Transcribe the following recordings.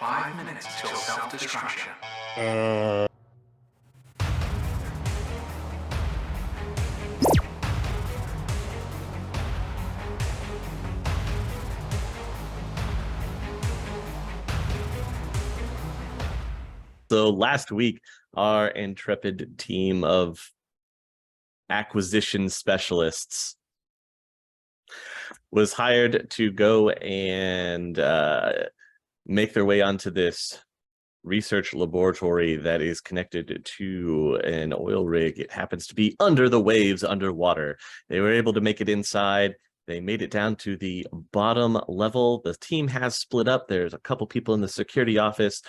5 minutes till self-destruction. So last week, our intrepid team of acquisition specialists was hired to go and make their way onto this research laboratory that is connected to an oil rig. It happens to be under the waves, underwater. They were able to make it inside. They made it down to the bottom level. The team has split up. There's a couple people in the security office.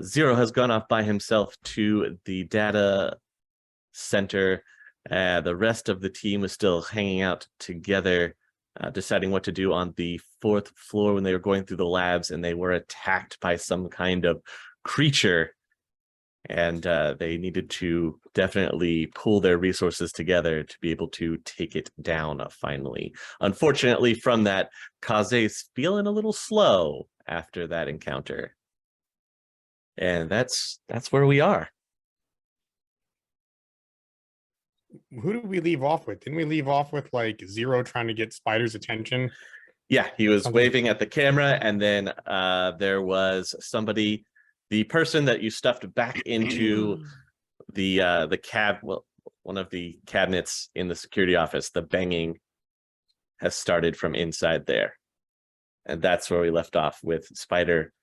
Zero has gone off by himself to the data center. The rest of the team was still hanging out together, deciding what to do on the 4th floor when they were going through the labs, and they were attacked by some kind of creature. And they needed to definitely pull their resources together to be able to take it down finally. Unfortunately, from that, Kaze's feeling a little slow after that encounter. And that's where we are. Who did we leave off with? Didn't we leave off with like Zero trying to get Spider's attention? Yeah, he was waving at the camera, and then there was somebody, the person that you stuffed back into the cab, well, one of the cabinets in the security office. The banging has started from inside there, and that's where we left off, with Spider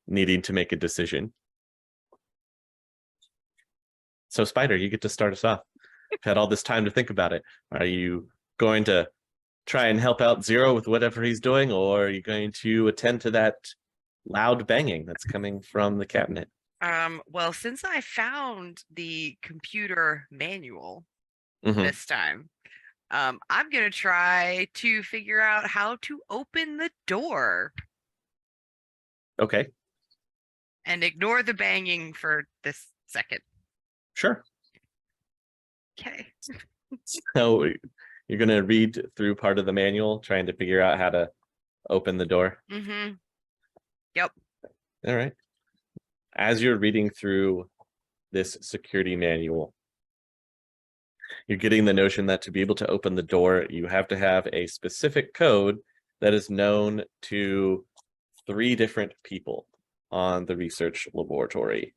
needing to make a decision. So Spider, you get to start us off. You've had all this time to think about it. Are you going to try and help out Zero with whatever he's doing, or are you going to attend to that loud banging that's coming from the cabinet? Well, since I found the computer manual this time, I'm gonna try to figure out how to open the door. Okay. And ignore the banging for this second. Sure. Okay. So you're going to read through part of the manual, trying to figure out how to open the door? Mm-hmm. Yep. All right. As you're reading through this security manual, you're getting the notion that to be able to open the door, you have to have a specific code that is known to 3 different people on the research laboratory.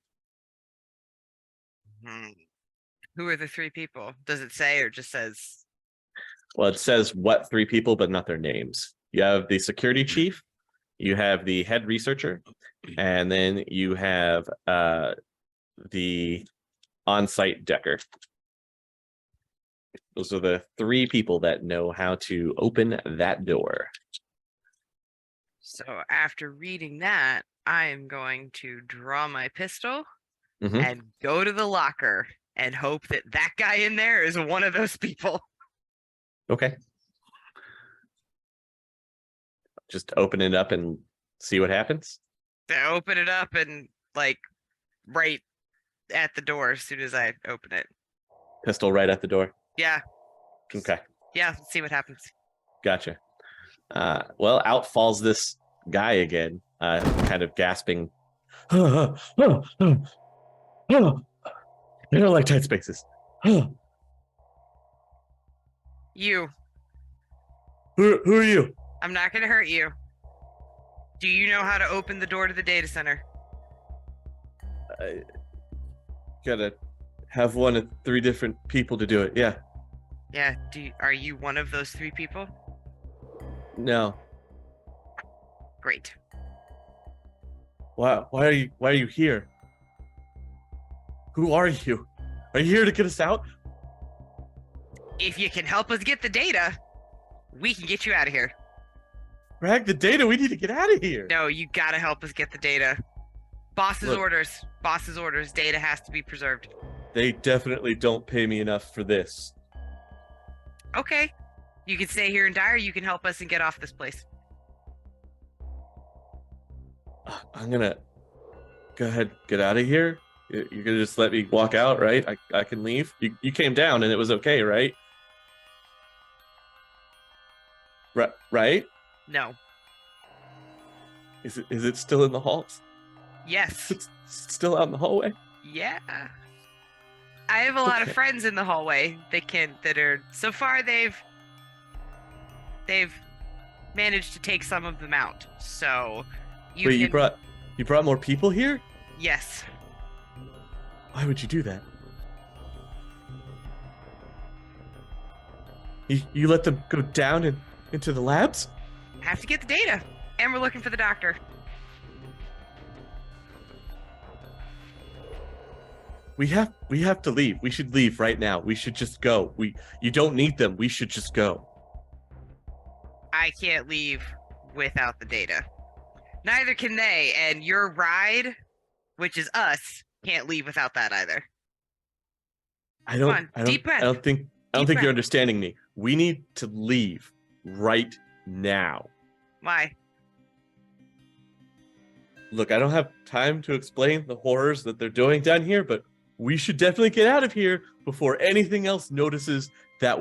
Who are the 3 people? Does it say, or just says? Well, it says what 3 people, but not their names. You have the security chief, you have the head researcher, and then you have the on-site decker. Those are the 3 people that know how to open that door. So after reading that, I am going to draw my pistol and go to the locker and hope that that guy in there is one of those people. Okay. Just open it up and see what happens? I open it up and, like, right at the door as soon as I open it. Pistol right at the door? Yeah. Okay. Yeah, let's see what happens. Gotcha. Well, out falls this guy again, kind of gasping. I don't like tight spaces. You. Who are you? I'm not going to hurt you. Do you know how to open the door to the data center? I gotta have one of 3 different people to do it. Yeah. Yeah. Are you one of those 3 people? No. Great. Why are you here? Who are you? Are you here to get us out? If you can help us get the data, we can get you out of here. Drag the data. We need to get out of here. No, you gotta help us get the data. Boss's Look, orders. Boss's orders. Data has to be preserved. They definitely don't pay me enough for this. Okay. You can stay here and die, or you can help us and get off this place. I'm gonna go ahead, get out of here. You're gonna just let me walk out, right? I can leave. You came down and it was okay, right? Right? No. Is it still in the halls? Yes. It's still out in the hallway? Yeah. I have a lot of Okay. friends in the hallway that are so far they've managed to take some of them out. So Wait, you brought more people here? Yes. Why would you do that? You let them go down and into the labs? Have to get the data. And we're looking for the doctor. We have to leave. We should leave right now. We should just go. You don't need them. We should just go. I can't leave without the data. Neither can they, and your ride, which is us, can't leave without that either. I don't deep breath. I don't think Deep you're breath. understanding me. We need to leave right now. Why? Look, I don't have time to explain the horrors that they're doing down here, but we should definitely get out of here before anything else notices that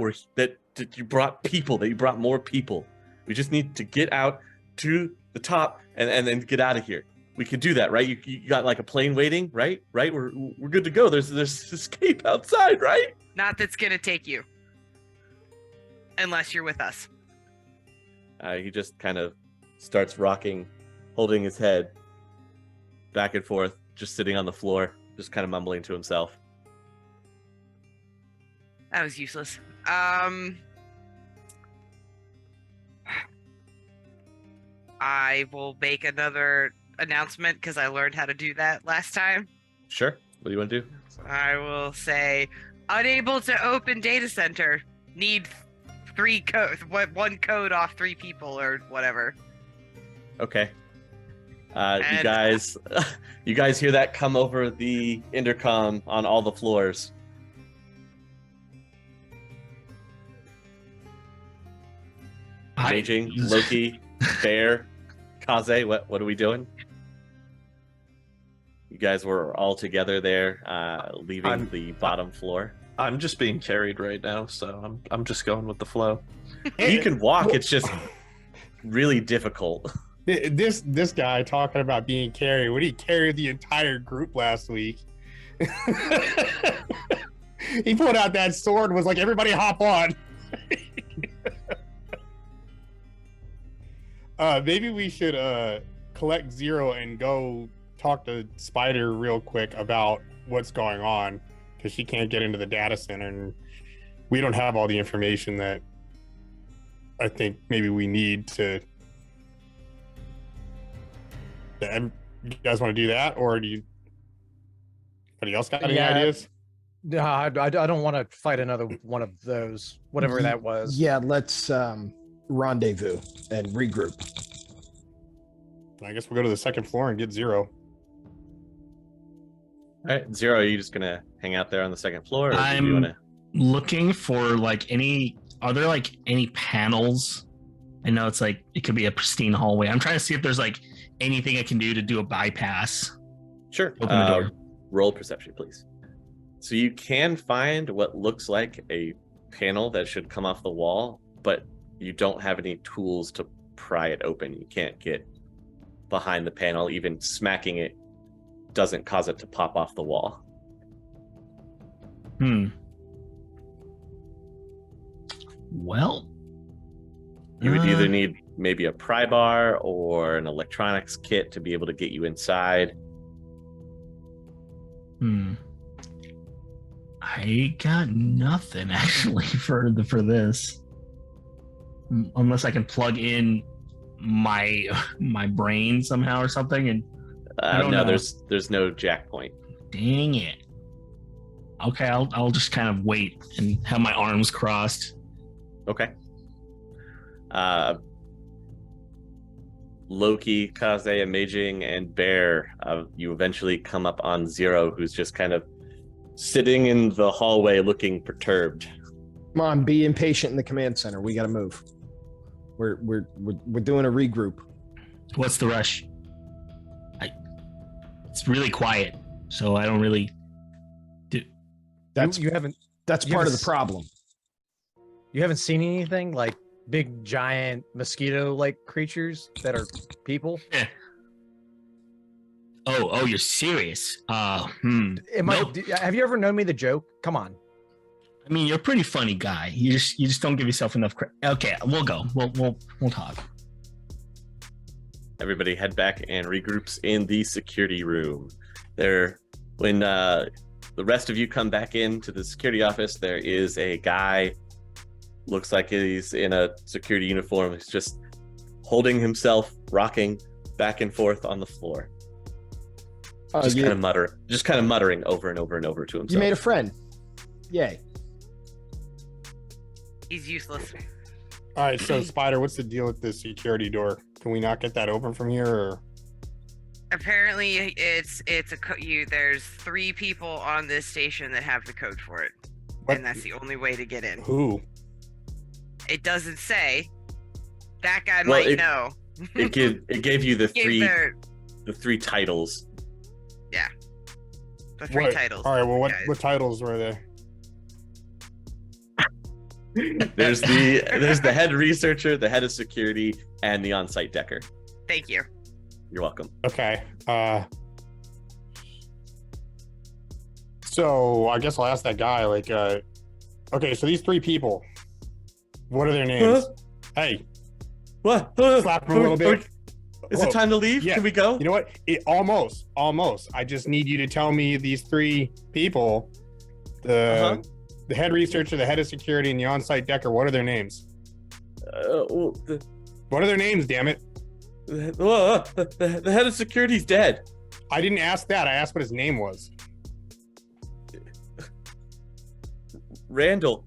you brought people, that you brought more people. We just need to get out to the top and then get out of here. We can do that, right? You got like a plane waiting, right? Right? We're good to go. There's escape outside, right? Not that's gonna take you. Unless you're with us. He just kind of starts rocking, holding his head back and forth, just sitting on the floor, just kind of mumbling to himself. That was useless. I will make another announcement because I learned how to do that last time. Sure. What do you want to do? I will say, unable to open data center. Need 3 code, 1 code off 3 people or whatever. Okay. And- you guys hear that come over the intercom on all the floors. Amaging, Loki, Bear, Kaze, what are we doing? You guys were all together there, leaving the bottom floor. I'm just being carried right now, so I'm just going with the flow. You can walk, it's just really difficult. This guy talking about being carried. When he carried the entire group last week, he pulled out that sword and was like, "Everybody, hop on." Maybe we should collect Zero and go talk to Spider real quick about what's going on, because she can't get into the data center, and we don't have all the information that I think maybe we need to. You guys want to do that, or do you? Anybody else got any ideas? No, I don't want to fight another one of those, whatever that was. Yeah, let's rendezvous and regroup. I guess we'll go to the second floor and get Zero. All right, Zero, are you just gonna hang out there on the second floor? Or do you I'm wanna... looking for are there like any panels? I know it's like it could be a pristine hallway. I'm trying to see if there's like anything I can do to do a bypass. Sure. Open the door. Roll perception, please. So you can find what looks like a panel that should come off the wall, but you don't have any tools to pry it open. You can't get behind the panel. Even smacking it doesn't cause it to pop off the wall. Well, You would either need maybe a pry bar or an electronics kit to be able to get you inside. I got nothing actually for this, unless I can plug in my brain somehow or something. And No, know. there's no jack point. dang it. Okay, I'll just kind of wait and have my arms crossed. Okay. Loki, Kaze, Amaging, and Bear, you eventually come up on Zero, who's just kind of sitting in the hallway looking perturbed. Come on, be impatient in the command center. We got to move. We're doing a regroup. What's the rush? It's really quiet, so I don't really do. That's You haven't that's you part of haven't the problem. you haven't seen anything like big giant mosquito like creatures that are people? Oh, you're serious? Nope. Have you ever known me the joke? Come on. I mean, you're a pretty funny guy. You just don't give yourself enough credit. Okay, we'll go. We'll talk. Everybody head back and regroups in the security room. When the rest of you come back into the security office, there is a guy, looks like he's in a security uniform. He's just holding himself, rocking back and forth on the floor. Just kind of muttering over and over and over to himself. You made a friend. Yay. He's useless. All right, so Spider, what's the deal with the security door? Can we not get that open from here? Or? Apparently, it's there's 3 people on this station that have the code for it, and that's the only way to get in. Who? It doesn't say. That guy might know. It gave you the three titles. Yeah. The 3 titles. All right. Well, what titles were there? There's the head researcher, the head of security, and the on-site decker. Thank you. You're welcome. Okay. So I guess I'll ask that guy. Like, okay, so these 3 people, what are their names? Hey. What? Slap him a little bit. Is it time to leave? Yeah. Can we go? You know what? Almost. I just need you to tell me these 3 people. The head researcher, the head of security, and the on-site decker. What are their names? What are their names? Damn it! The head of security's dead. I didn't ask that. I asked what his name was. Randall.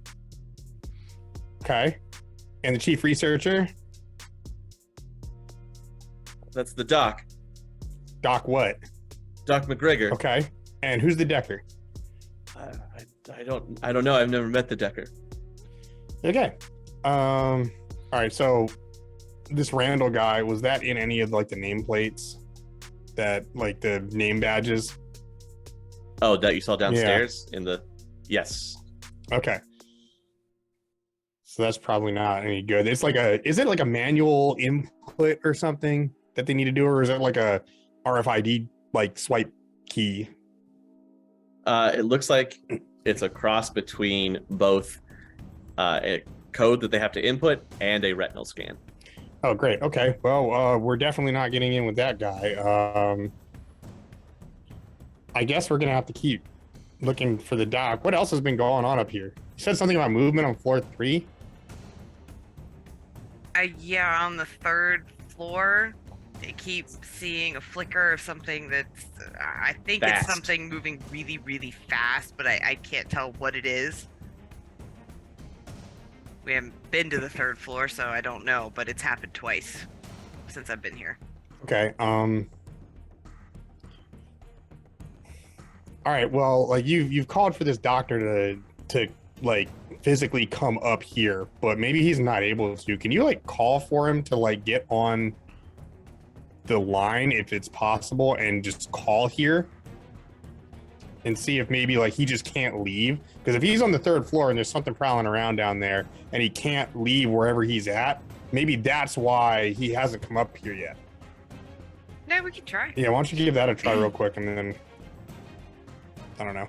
Okay. And the chief researcher? That's the doc. Doc what? Doc MacGregor. Okay. And who's the decker? I don't know. I've never met the decker. Okay. All right. So this Randall guy, was that in any of like the nameplates, that like the name badges? Oh, that you saw downstairs in the. Yes. Okay. So that's probably not any good. Is it like a manual input or something that they need to do, or is it like a RFID like swipe key? It looks like it's a cross between both a code that they have to input and a retinal scan. Oh, great. Okay. Well, we're definitely not getting in with that guy. I guess we're going to have to keep looking for the doc. What else has been going on up here? You said something about movement on floor 3? Yeah, on the 3rd floor. I keep seeing a flicker of something that's, I think fast. It's something moving really, really fast, but I can't tell what it is. We haven't been to the 3rd floor, so I don't know, but it's happened twice since I've been here. Okay. All right. Well, like you've called for this doctor to like physically come up here, but maybe he's not able to. Can you like call for him to like get on the line if it's possible and just call here and see if maybe like he just can't leave? Because if he's on the 3rd floor and there's something prowling around down there and he can't leave wherever he's at, maybe that's why he hasn't come up here yet. No, we can try. Yeah, why don't you give that a try real quick, and then I don't know.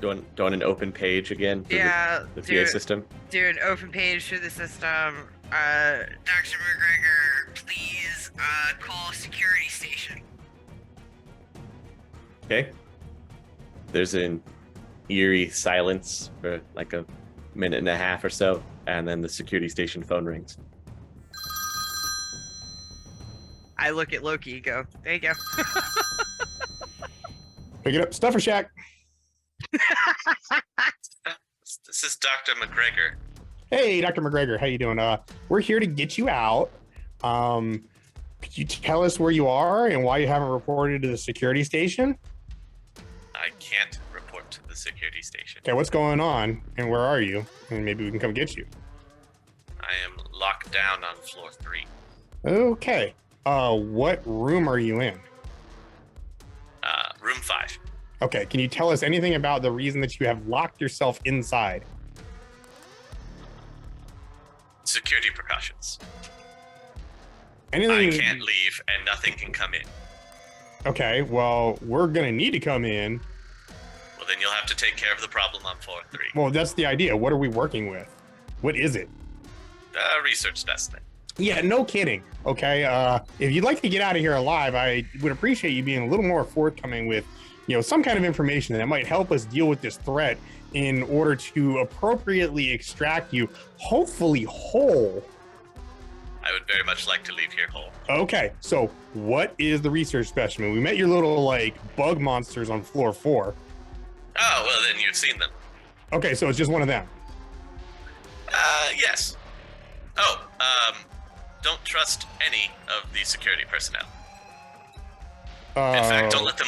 Doing an open page again for the PA system. Do an open page through the system. Dr. MacGregor, please call security station. Okay. There's an eerie silence for like a minute and a half or so, and then the security station phone rings. I look at Loki and go, there you go. Pick it up, Stuffer Shack. This is Dr. MacGregor. Hey, Dr. MacGregor, how you doing? We're here to get you out. Could you tell us where you are and why you haven't reported to the security station? I can't report to the security station. Okay, what's going on and where are you? And maybe we can come get you. I am locked down on floor 3. Okay. What room are you in? Room 5. Okay, can you tell us anything about the reason that you have locked yourself inside? Security precautions. Anything? I can't leave and nothing can come in. Okay, well, we're gonna need to come in. Well, then you'll have to take care of the problem on floor 3. Well, that's the idea. What are we working with? What is it? Research specimen. Yeah, no kidding. Okay, if you'd like to get out of here alive, I would appreciate you being a little more forthcoming with, some kind of information that might help us deal with this threat in order to appropriately extract you, hopefully whole. I would very much like to leave here whole. Okay, so what is the research specimen? We met your little, bug monsters on floor 4. Oh, well, then you've seen them. Okay, so it's just one of them. Yes. Oh, don't trust any of the security personnel. In fact, don't let them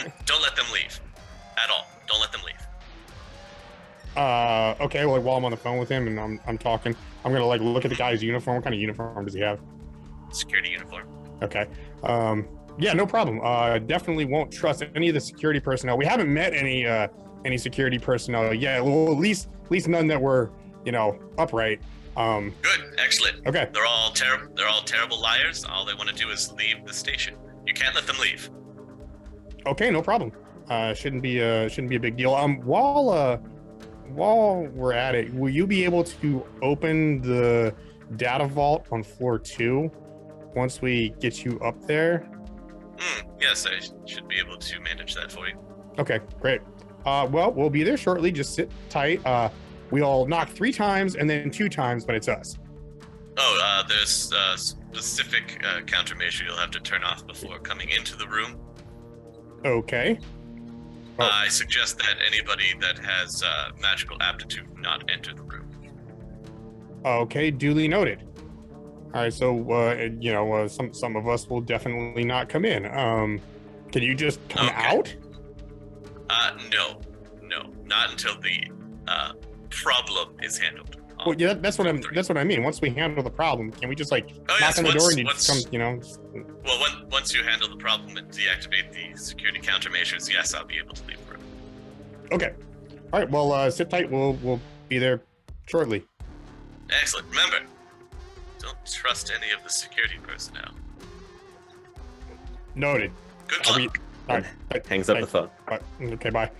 leave. At all. Don't let them leave. Okay, well, while I'm on the phone with him and I'm talking, I'm gonna look at the guy's uniform. What kind of uniform does he have? Security uniform. Okay. Yeah, no problem. Definitely won't trust any of the security personnel. We haven't met any security personnel yet. Well, at least none that were, upright. Good, excellent. Okay. They're all terrible liars. All they want to do is leave the station. You can't let them leave. Okay, no problem. Shouldn't be a big deal. While we're at it, will you be able to open the data vault on floor 2 once we get you up there? Yes, I should be able to manage that for you. Okay, great. Well, we'll be there shortly. Just sit tight. We'll knock 3 times and then 2 times, but it's us. Oh, there's a specific countermeasure you'll have to turn off before coming into the room. Okay. Oh. I suggest that anybody that has magical aptitude not enter the room. Okay, duly noted. All right, so some of us will definitely not come in. Can you just come out? No, not until the problem is handled. Well, yeah, that's what I mean. Once we handle the problem, can we just knock on the door and you just come, Well, once you handle the problem and deactivate the security countermeasures, yes, I'll be able to leave the room. Okay. All right. Well, sit tight. We'll be there shortly. Excellent. Remember, don't trust any of the security personnel. Noted. Good luck. All right. Hangs up the phone. Okay. Bye.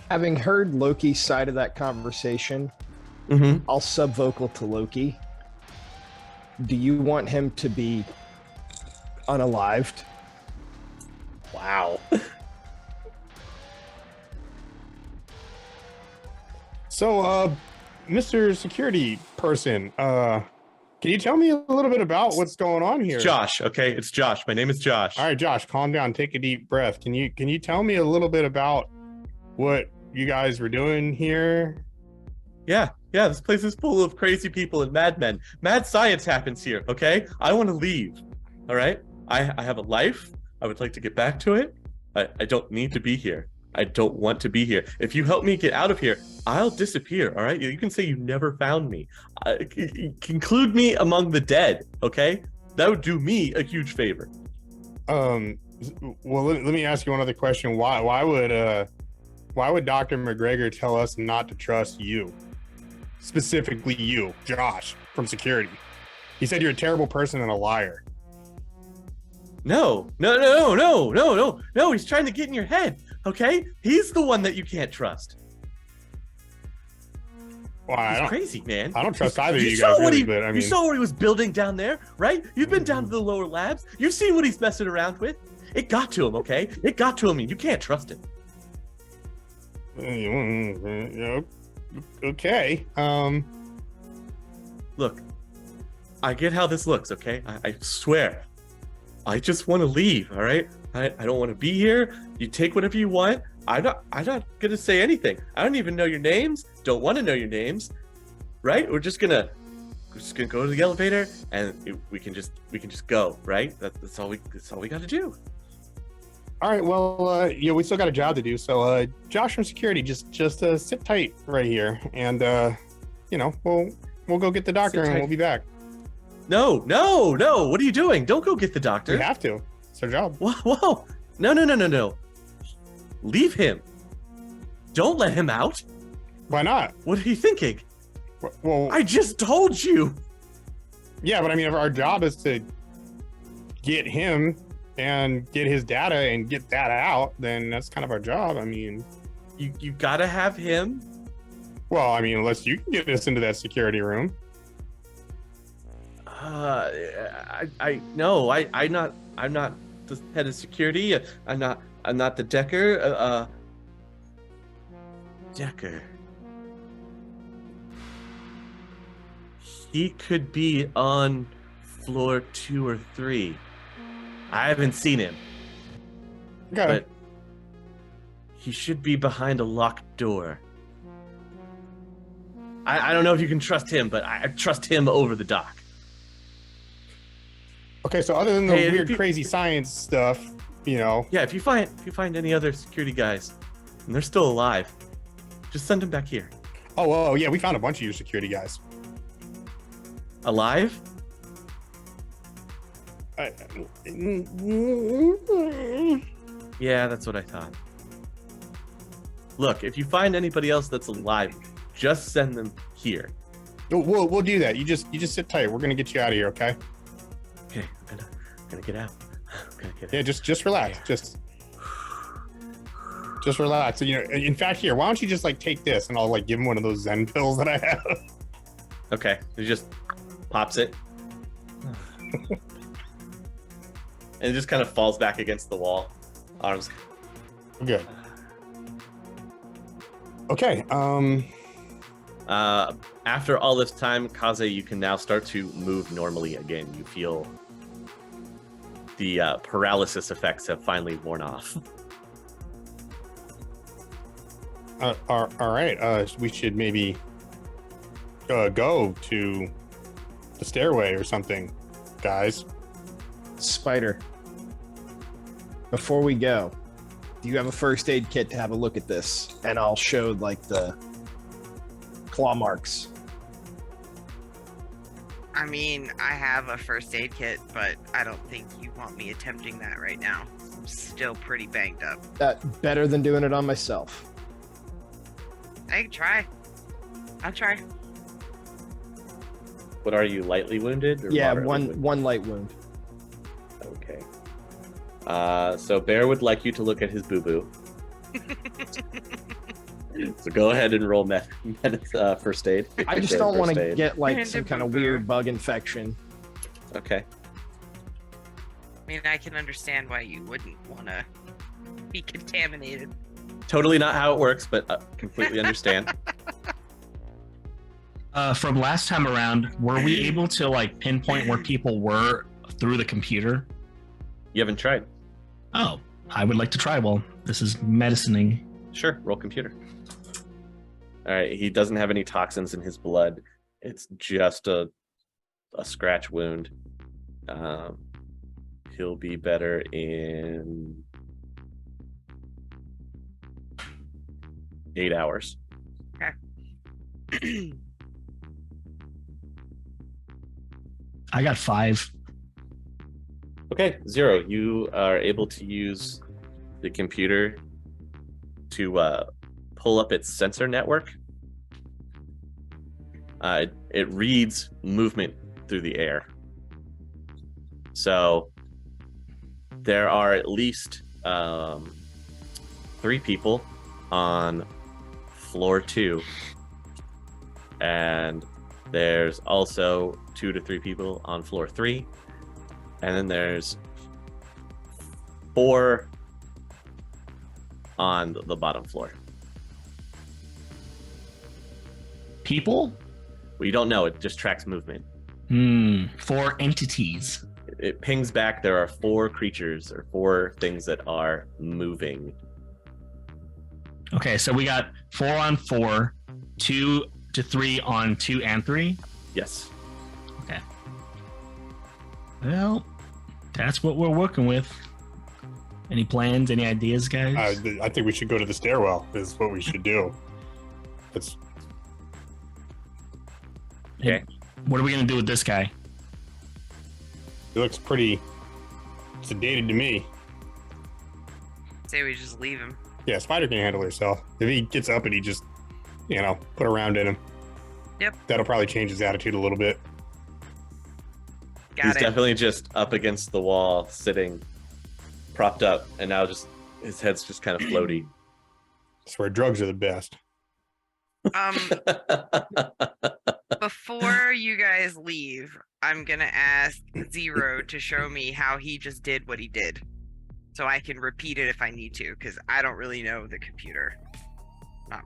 Having heard Loki's side of that conversation, I'll subvocal to Loki. Do you want him to be unalived? Wow. So, Mr. Security Person, can you tell me a little bit about what's going on here? Josh, okay? It's Josh. My name is Josh. All right, Josh, calm down. Take a deep breath. Can you tell me a little bit about what you guys were doing here? Yeah, this place is full of crazy people and madmen. Mad science happens here, okay? I want to leave, all right? I have a life. I would like to get back to it. I don't need to be here. I don't want to be here. If you help me get out of here, I'll disappear, all right? You can say you never found me. Conclude me among the dead, okay? That would do me a huge favor. Well, let me ask you one other question. Why would Dr. MacGregor tell us not to trust you? Specifically you, Josh, from security. He said you're a terrible person and a liar. No. He's trying to get in your head, okay? He's the one that you can't trust. Well, He's crazy, man. I don't trust either of you guys, really, but I mean... You saw what he was building down there, right? You've been down to the lower labs. You've seen what he's messing around with. It got to him, okay? It got to him, and you can't trust him. Okay. Look, I get how this looks, okay? I swear. I just want to leave, all right? I don't want to be here. You take whatever you want. I'm not gonna say anything. I don't even know your names. Don't want to know your names, right? We're just gonna go to the elevator and we can just go, right? That's all we got to do. All right. Well, we still got a job to do. So, Josh from security, just sit tight right here, and we'll go get the doctor and we'll be back. No. What are you doing? Don't go get the doctor. We have to. It's our job. Whoa. No. Leave him. Don't let him out. Why not? What are you thinking? Well, I just told you. Yeah, but I mean, if our job is to get him and get his data and get data out, then that's kind of our job. I mean, You gotta have him. well, I mean, unless you can get us into that security room. I'm not the head of security. I'm not the Decker. Decker. He could be on floor 2 or 3. I haven't seen him, Okay. but he should be behind a locked door. I don't know if you can trust him, but I trust him over the doc. Okay, so other than the Hey, if weird, you- crazy science stuff, you know, Yeah, if you find any other security guys and they're still alive, just send them back here. oh, yeah, we found a bunch of your security guys. Alive? Yeah, that's what I thought. Look, if you find anybody else that's alive, just send them here. We'll do that. You just sit tight. We're gonna get you out of here, okay? Okay, I'm gonna get out. I'm gonna get Yeah, out. just relax. Just relax. You know, in fact, here, why don't you just like take this and I'll like give him one of those Zen pills that I have. Okay, he just pops it. And it just kind of falls back against the wall. Arms. Good. Okay. After all this time, Kaze, you can now start to move normally again. You feel the paralysis effects have finally worn off. All right. We should maybe go to the stairway or something, guys. Spider, before we go, do you have a first aid kit to have a look at this? And I'll show like the claw marks. I mean, I have a first aid kit, but I don't think you want me attempting that right now. I'm still pretty banged up. Better than doing it on myself. I can try. I'll try. What are you, lightly wounded? Or Yeah, moderately wounded? one light wound. Okay. So Bear would like you to look at his boo-boo. So go ahead and roll first aid. I just Or don't want first to aid. get like And some a kind of boo-boo. weird bug infection. Okay. I mean, I can understand why you wouldn't want to be contaminated. Totally not how it works, but completely understand. From last time around, were we able to like pinpoint where people were through the computer? You haven't tried. Oh, I would like to try. Well, this is medicining. Sure, roll computer. All right, he doesn't have any toxins in his blood. It's just a scratch wound. He'll be better in 8 hours. I got 5. Okay, 0. You are able to use the computer to pull up its sensor network. It reads movement through the air. So there are at least 3 people on floor 2. And there's also 2 to 3 people on floor 3. And then there's 4 on the bottom floor. People? Well, you don't know. It just tracks movement. 4 entities. It pings back. There are 4 creatures or 4 things that are moving. Okay, so we got 4 on 4, 2 to 3 on 2 and 3. Yes. Okay. Well, that's what we're working with. Any plans? Any ideas, guys? I think we should go to the stairwell. Is what we should do. It's Okay. What are we gonna do with this guy? It looks pretty sedated to me. Say we just leave him. Yeah, Spider can handle herself. If he gets up and he just, put a round in him. Yep. That'll probably change his attitude a little bit. Got He's it. definitely just up against the wall, sitting, propped up, and now just his head's just kind of floaty. That's where drugs are the best. Before you guys leave, I'm gonna ask Zero to show me how he just did what he did, so I can repeat it if I need to, because I don't really know the computer.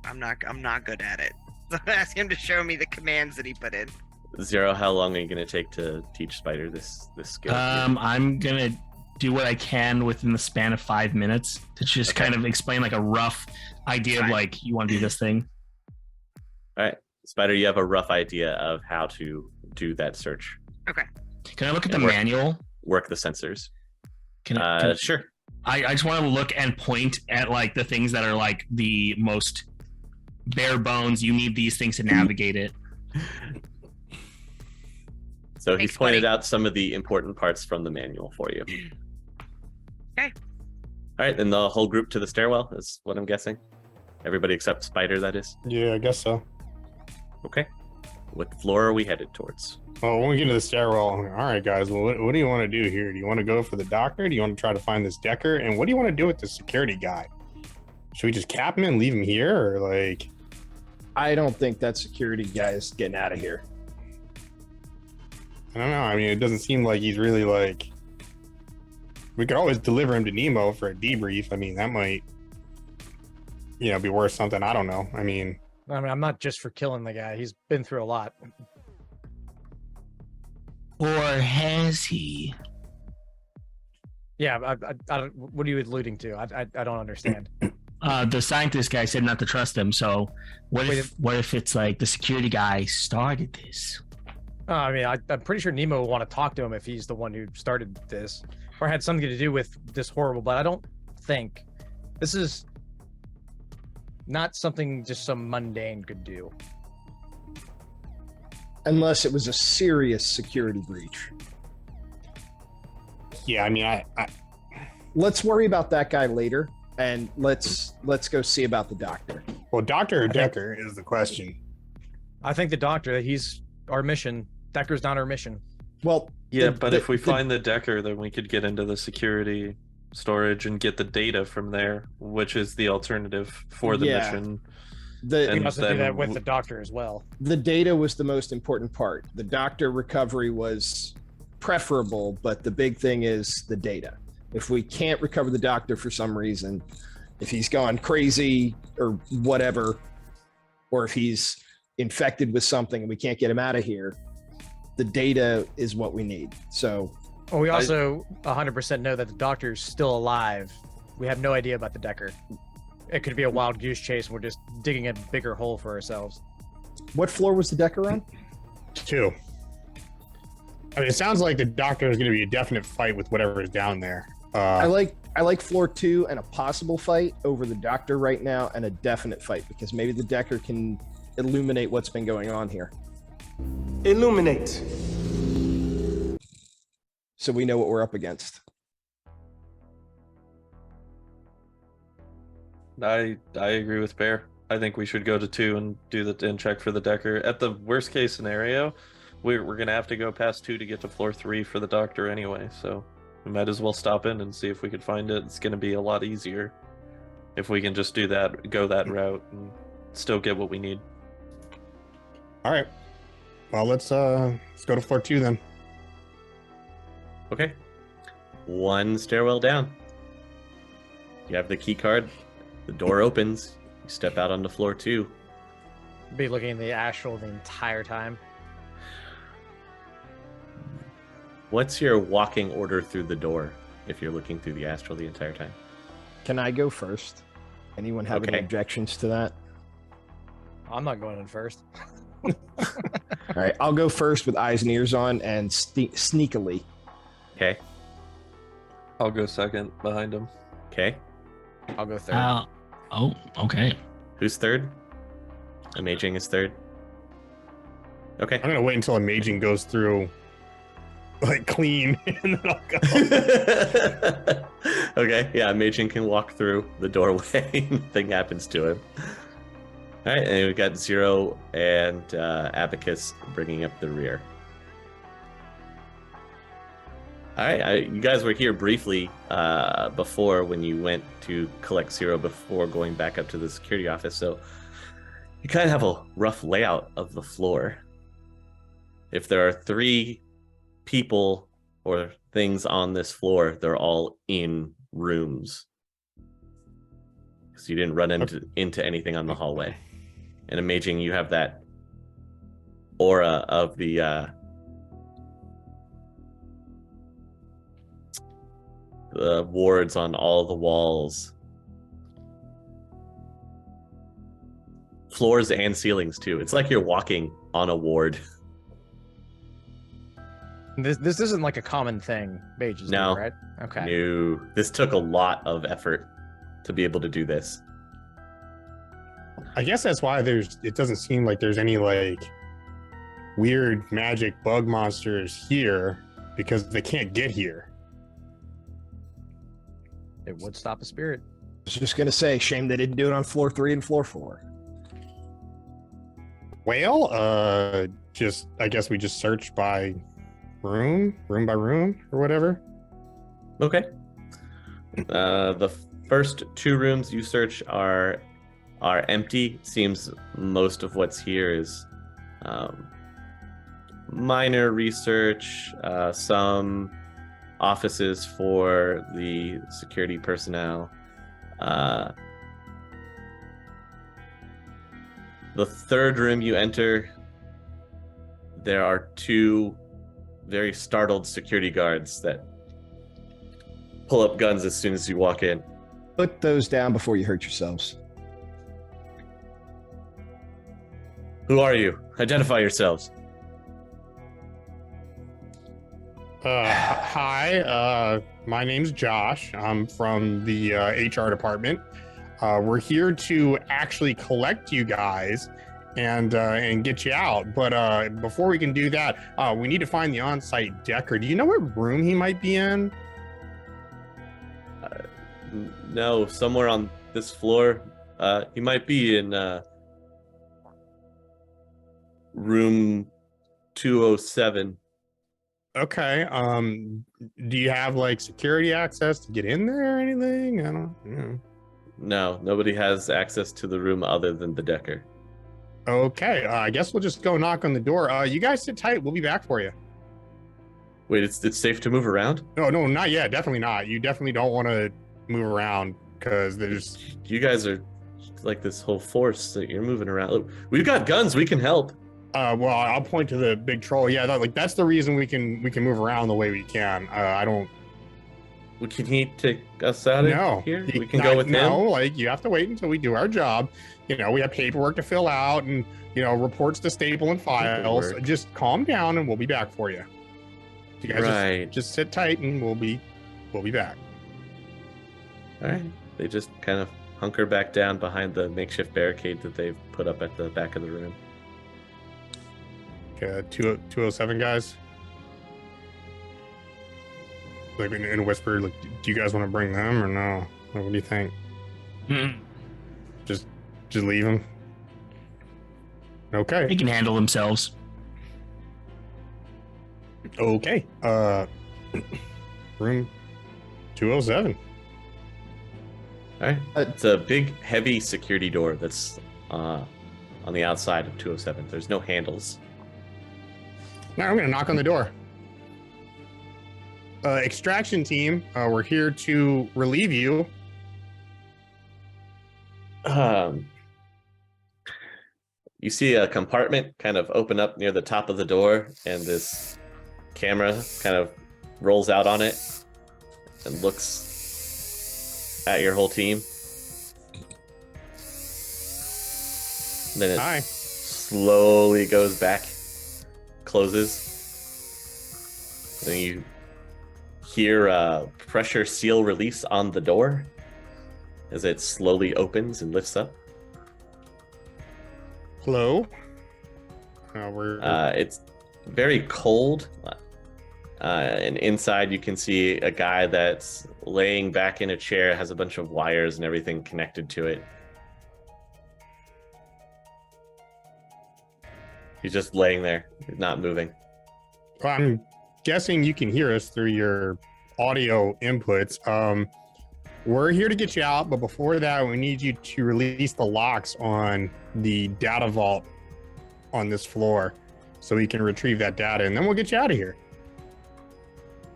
I'm not good at it. So I ask him to show me the commands that he put in. Zero, how long are you going to take to teach Spider this skill? I'm gonna do what I can within the span of 5 minutes to just kind of explain like a rough idea of like, you want to do this thing. All right, Spider, you have a rough idea of how to do that search. Okay. Can I look at the manual? Work the sensors. Sure. I just want to look and point at like the things that are like the most bare bones. You need these things to navigate it. So he's pointed out some of the important parts from the manual for you. Okay. All right, then the whole group to the stairwell is what I'm guessing. Everybody except Spider, that is. Yeah, I guess so. Okay. What floor are we headed towards? Well, when we get to the stairwell, all right, guys, well, what do you want to do here? Do you want to go for the doctor? Do you want to try to find this Decker? And what do you want to do with the security guy? Should we just cap him and leave him here? Or like... I don't think that security guy is getting out of here. I don't know. I mean, it doesn't seem like he's really like... We could always deliver him to Nemo for a debrief. I mean, that might, be worth something. I don't know. I mean, I'm not just for killing the guy. He's been through a lot. Or has he? Yeah, I don't, what are you alluding to? I don't understand. The scientist guy said not to trust him. So what if it's like the security guy started this? I mean, I'm pretty sure Nemo will want to talk to him if he's the one who started this or had something to do with this horrible, but I don't think this is not something just some mundane could do. Unless it was a serious security breach. yeah, I mean, I Let's worry about that guy later, and let's go see about the doctor. well, Doctor or Decker is the question. I think the doctor, he's our mission. Decker's not our mission. Well, Yeah, but if we find the Decker, then we could get into the security storage and get the data from there, which is the alternative for the mission. We And can also do then that with the doctor as well. the data was the most important part. The doctor recovery was preferable, but the big thing is the data. If we can't recover the doctor for some reason, if he's gone crazy or whatever, or if he's infected with something and we can't get him out of here, the data is what we need. So Well, we also 100% know that the doctor's still alive. We have no idea about the Decker. It could be a wild goose chase and we're just digging a bigger hole for ourselves. what floor was the Decker on? 2. I mean, it sounds like the doctor is going to be a definite fight with whatever is down there. I like floor 2 and a possible fight over the doctor right now, and a definite fight because maybe the Decker can illuminate what's been going on here. Illuminate. So we know what we're up against. I agree with Bear. I think we should go to 2 and and check for the Decker. At the worst case scenario, we're gonna have to go past 2 to get to floor 3 for the doctor anyway. So we might as well stop in and see if we could find it. It's gonna be a lot easier if we can just do that, go that route, and still get what we need. All right. Well, let's go to floor 2 then. Okay. One stairwell down. You have the key card. The door opens. You step out onto floor 2. Be looking in the astral the entire time. What's your walking order through the door if you're looking through the astral the entire time? Can I go first? Anyone have any Okay. objections to that? I'm not going in first. All right, I'll go first with eyes and ears on and sneakily. Okay. I'll go second behind him. Okay. I'll go third. Oh, okay. Who's third? Amaging is third. Okay. I'm going to wait until Amaging goes through like clean and then I'll go. Okay. Yeah, Amaging can walk through the doorway. Nothing happens to him. All right, and we've got Zero and Abacus bringing up the rear. All right, you guys were here briefly before when you went to collect Zero before going back up to the security office, so you kind of have a rough layout of the floor. If there are 3 people or things on this floor, they're all in rooms. So you didn't run into anything on the hallway. And Amaging, you have that aura of the wards on all the walls. Floors and ceilings too. It's like you're walking on a ward. This isn't like a common thing mages do, No. right? Okay. No. This took a lot of effort to be able to do this. I guess that's why it doesn't seem like there's any like weird magic bug monsters here, because they can't get here. It would stop a spirit. I was just gonna say, shame they didn't do it on floor 3 and floor 4. Well, I guess we just search by room by room or whatever. Okay. The first 2 rooms you search are empty. Seems most of what's here is minor research, some offices for the security personnel. The third room you enter, there are 2 very startled security guards that pull up guns as soon as you walk in. Put those down before you hurt yourselves. Who are you? Identify yourselves. Hi, my name's Josh. I'm from the HR department. We're here to actually collect you guys and get you out. But before we can do that, we need to find the on-site Decker. Do you know what room he might be in? No, somewhere on this floor. He might be in room 207. Okay. Do you have like security access to get in there or anything? I don't know. No, nobody has access to the room other than the Decker. Okay. I guess we'll just go knock on the door. You guys sit tight. We'll be back for you. Wait, it's safe to move around? No, not yet. Definitely not. You definitely don't want to move around because there's. You guys are like this whole force that you're moving around. Look, we've got guns. We can help. Well, I'll point to the big troll. Yeah, that's the reason we can move around the way we can. I don't. Can he take us out of here? We can go with him. No, like you have to wait until we do our job. You know, we have paperwork to fill out and reports to staple and files. Paperwork. Just calm down and we'll be back for you. You guys just sit tight and we'll be back. All right. They just kind of hunker back down behind the makeshift barricade that they've put up at the back of the room. Okay, 207 guys. Like in a whisper, like, do you guys want to bring them or no? What do you think? Just leave them. Okay. They can handle themselves. Okay. Room 207. All right. It's a big, heavy security door that's on the outside of 207. There's no handles. Now I'm gonna knock on the door. Extraction team, we're here to relieve you. You see a compartment kind of open up near the top of the door, and this camera kind of rolls out on it and looks at your whole team. And then it slowly goes back, closes. And then you hear a pressure seal release on the door as it slowly opens and lifts up. Hello. It's very cold, and inside you can see a guy that's laying back in a chair, has a bunch of wires and everything connected to it. He's just laying there, not moving. I'm guessing you can hear us through your audio inputs. We're here to get you out, but before that, we need you to release the locks on the data vault on this floor so we can retrieve that data, and then we'll get you out of here.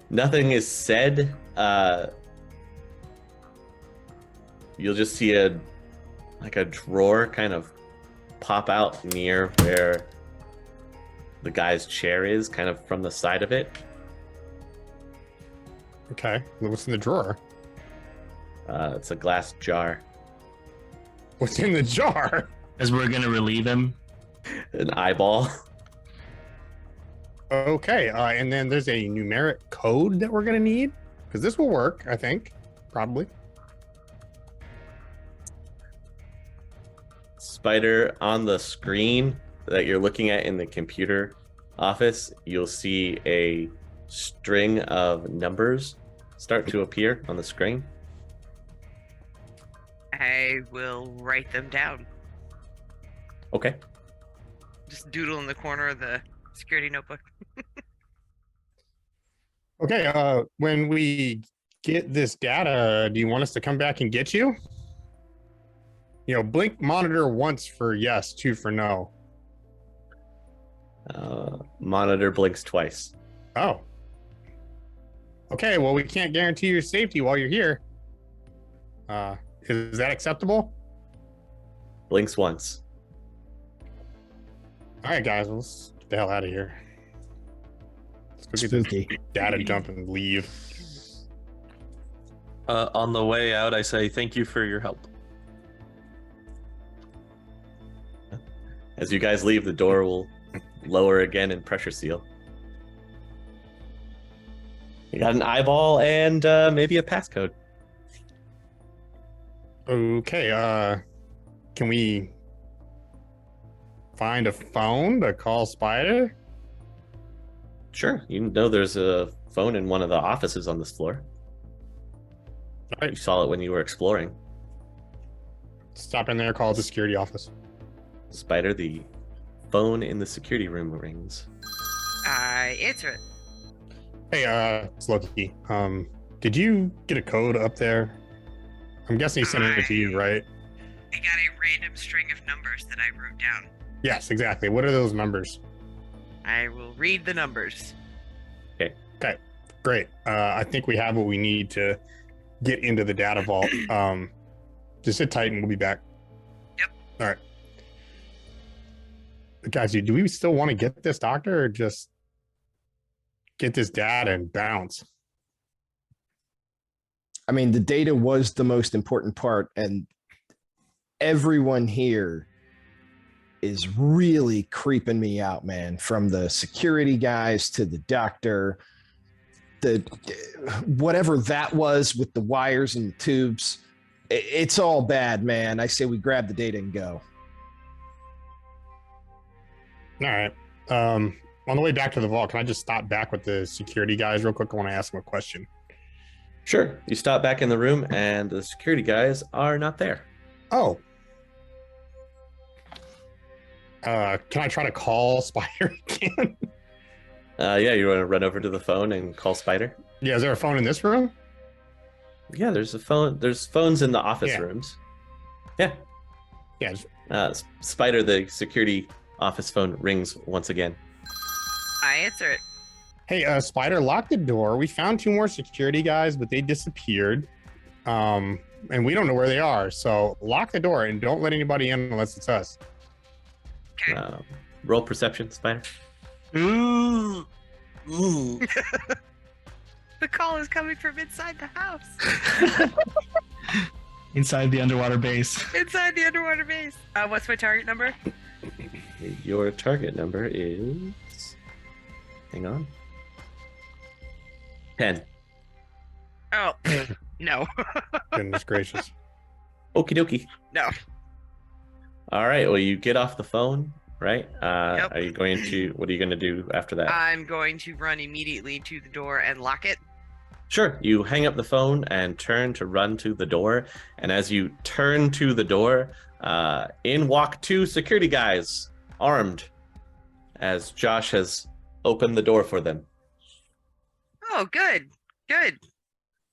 Nothing is said. You'll just see a drawer kind of pop out near where the guy's chair is, kind of from the side of it. Okay, what's in the drawer? It's a glass jar. What's in the jar? As we're gonna relieve him. An eyeball. Okay, and then there's a numeric code that we're gonna need, because this will work, I think, probably. Spider, on the screen that you're looking at in the computer office, you'll see a string of numbers start to appear on the screen. I will write them down. Okay. Just doodle in the corner of the security notebook. Okay, when we get this data, do you want us to come back and get you? You know, blink monitor once for yes, 2 for no. Monitor blinks twice. Oh. Okay, well, we can't guarantee your safety while you're here. Is that acceptable? Blinks once. All right, guys, let's get the hell out of here. Let's go get Spooky. this data dump and leave. On the way out, I say thank you for your help. As you guys leave, the door will lower again and pressure seal. You got an eyeball and maybe a passcode. Okay, can we find a phone to call Spider? Sure. You know there's a phone in one of the offices on this floor. All right, You saw it when you were exploring. stop in there, call the security office. Spider, the phone in the security room rings. I answer it. Hey, it's Loki. Did you get a code up there? I'm guessing he sent it to you, right? I got a random string of numbers that I wrote down. Yes, exactly. What are those numbers? I will read the numbers. Great. I think we have what we need to get into the data vault. Just sit tight and we'll be back. Yep. All right. Guys, do we still want to get this doctor or just get this data and bounce? I mean, the data was the most important part, and everyone here is really creeping me out, man. From the security guys to the doctor, the whatever that was with the wires and the tubes, it's all bad, man. I say we grab the data and go. All right. On the way back to the vault, can I just stop back with the security guys real quick? I want to ask them a question. Sure. You stop back in the room and the security guys are not there. Oh. Can I try to call Spider again? Yeah, you want to run over to the phone and call Spider? Yeah, is there a phone in this room? Yeah, there's a phone. There's phones in the office Yeah. rooms. Yeah. Yeah. Spider, the security office phone rings once again. I answer it. Hey, Spider, lock the door. We found 2 more security guys, but they disappeared. And we don't know where they are. So lock the door and don't let anybody in unless it's us. Okay. Roll perception, Spider. The call is coming from inside the house. Inside the underwater base. Inside the underwater base. What's my target number? Your target number is... Hang on. 10. Oh, no. Goodness gracious. Okie dokie. No. All right. Well, you get off the phone, right? Yep. Are you going to? What are you going to do after that? I'm going to run immediately to the door and lock it. Sure. You hang up the phone and turn to run to the door. And as you turn to the door, in walk 2 security guys, armed, as Josh has opened the door for them. Oh, good. Good.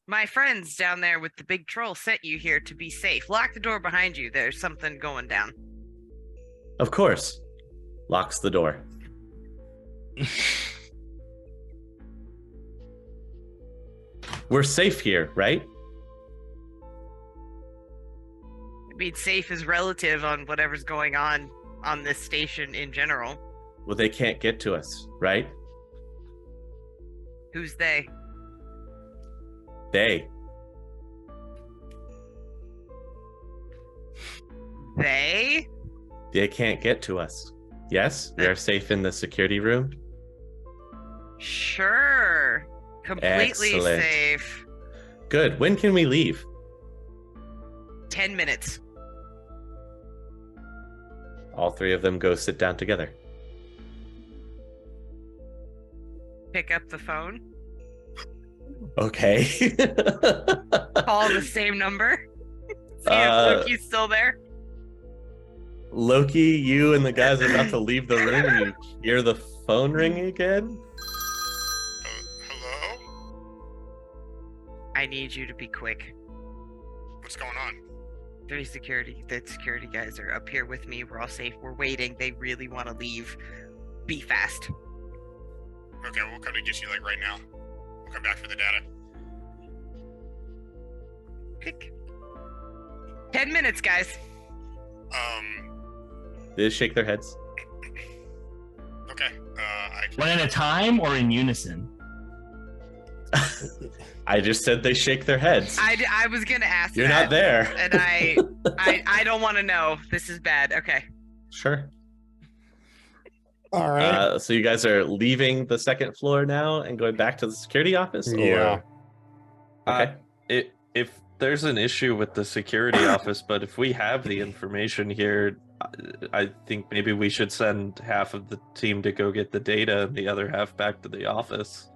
My friends down there with the big troll sent you here to be safe. Lock the door behind you. There's something going down. Of course. Locks the door. We're safe here, right? I mean, safe is relative on whatever's going on this station in general. Well, they can't get to us, right? Who's they? They. They? They can't get to us. Yes, we are safe in the security room. Sure. Completely Excellent. safe. Good. When can we leave? 10 minutes. All three of them go sit down together. Pick up the phone. Okay. Call the same number. See if Loki's still there. Loki, you and the guys are about to leave the room and you hear the phone ring again? Hello? I need you to be quick. What's going on? The security guys are up here with me. We're all safe. We're waiting. They really want to leave. Be fast. Okay, we'll come to get you like right now. We'll come back for the data. Quick. 10 minutes, guys. They just shake their heads. Okay. One at a time or in unison? I just said they shake their heads. I was gonna ask. You're that, not there. and I don't want to know. This is bad. Okay. Sure. All right. So you guys are leaving the second floor now and going back to the security office? Yeah. Okay. If there's an issue with the security office, but if we have the information here, I think maybe we should send half of the team to go get the data and the other half back to the office.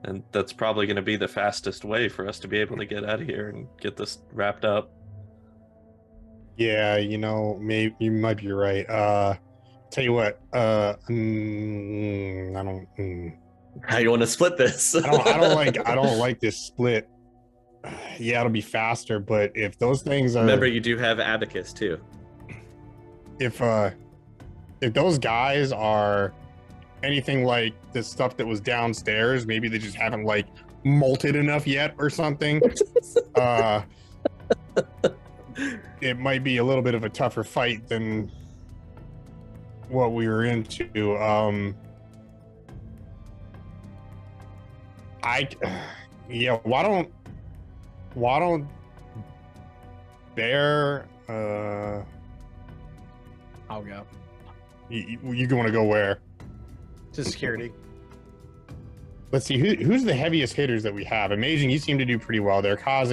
And that's probably going to be the fastest way for us to be able to get out of here and get this wrapped up. Yeah, maybe you might be right. Tell you what, I don't. How you want to split this? I don't like this split. Yeah, it'll be faster, but if those things are, Remember, you do have Abacus too. if those guys are anything like the stuff that was downstairs, maybe they just haven't like molted enough yet or something. It might be a little bit of a tougher fight than what we were into. Why don't Bear, I'll go you want to go where? to security. Let's see, who's the heaviest hitters that we have? Amaging, you seem to do pretty well there. Kaze,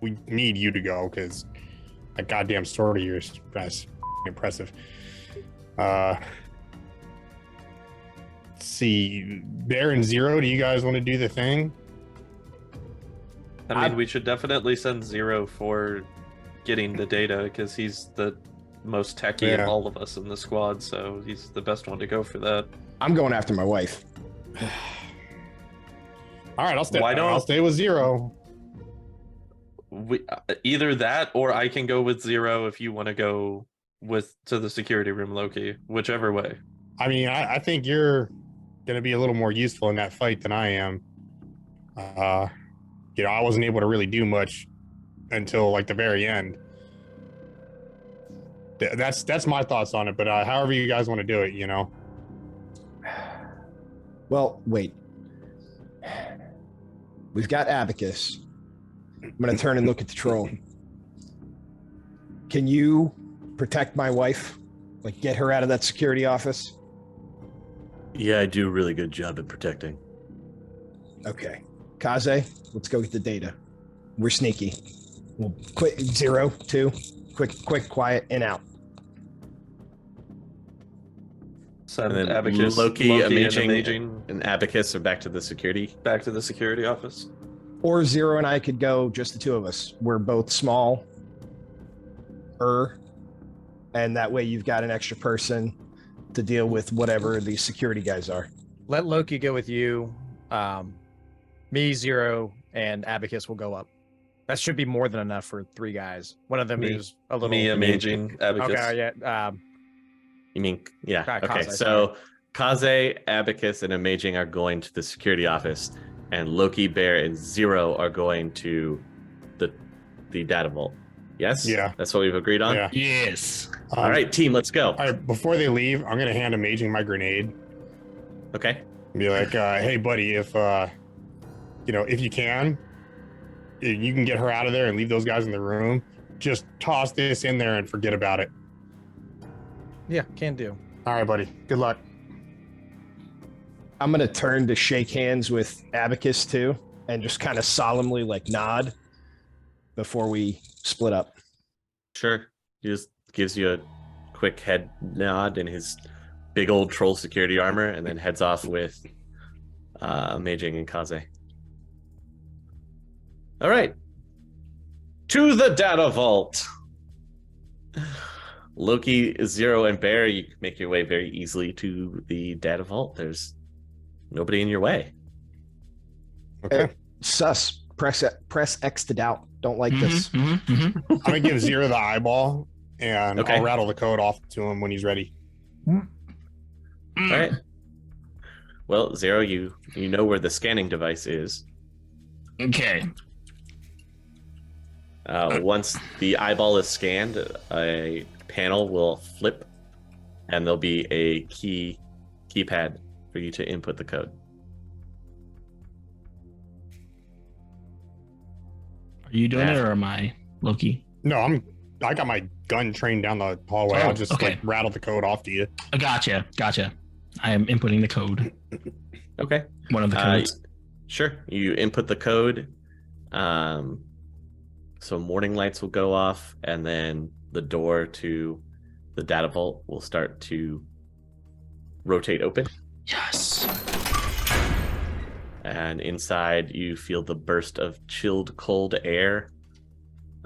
we need you to go because that goddamn sword of yours is impressive. Let's see, Bear and Zero, do you guys want to do the thing? I mean, we should definitely send Zero for getting the data because he's the most techie of all of us in the squad, so he's the best one to go for that. I'm going after my wife. All right, Why don't- I'll stay with Zero. Either that, or I can go with Zero if you want to go to the security room, Loki. Whichever way. I mean, I think you're going to be a little more useful in that fight than I am. I wasn't able to really do much until like the very end. That's my thoughts on it, but however you guys want to do it, Well, wait. We've got Abacus. I'm going to turn and look at the troll. Can you protect my wife? Like, get her out of that security office? Yeah, I do a really good job at protecting. Okay. Kaze, let's go get the data. We're sneaky. We'll quick 0, 2, quick, quiet, and out. Send And then Abacus, Loki, and Amaging, and Abacus are back to the security. back to the security office. Or Zero and I could go, just the two of us. We're both small. And that way you've got an extra person to deal with whatever these security guys are. Let Loki go with you. Me, Zero, and Abacus will go up. That should be more than enough for 3 guys. One of them Me- is a little. Me, Amaging, Abacus. Okay, yeah. You mean, yeah. Okay, Kaze, so Kaze, Abacus, and Amaging are going to the security office, and Loki, Bear, and Zero are going to the data vault. Yes? Yeah. That's what we've agreed on? Yeah. Yes. All right, team, let's go. All right, before they leave, I'm gonna hand Amaging my grenade. Okay. And be like, hey, buddy, if if you can, if you can get her out of there and leave those guys in the room, just toss this in there and forget about it. Yeah, can do. All right, buddy. Good luck. I'm gonna turn to shake hands with Abacus too, and just kind of solemnly like nod before we split up. Sure. He just gives you a quick head nod in his big old troll security armor and then heads off with Amaging and Kaze. All right. To the data vault. Loki, Zero, and Bear, you can make your way very easily to the data vault. There's nobody in your way. Okay. Sus. Press X to doubt. Don't like this. I'm gonna give Zero the eyeball, and Okay. I'll rattle the code off to him when he's ready. All right. Well, Zero, you know where the scanning device is. Okay. Once the eyeball is scanned, a panel will flip, and there'll be a keypad for you to input the code. Are you doing it or am I, Loki? No, I got my gun trained down the hallway. Oh, I'll just okay. like rattle the code off to you. Gotcha. I am inputting the code. Okay. One of the codes. Sure. You input the code. So warning lights will go off, and then the door to the data vault will start to rotate open. Yes. And inside you feel the burst of chilled cold air.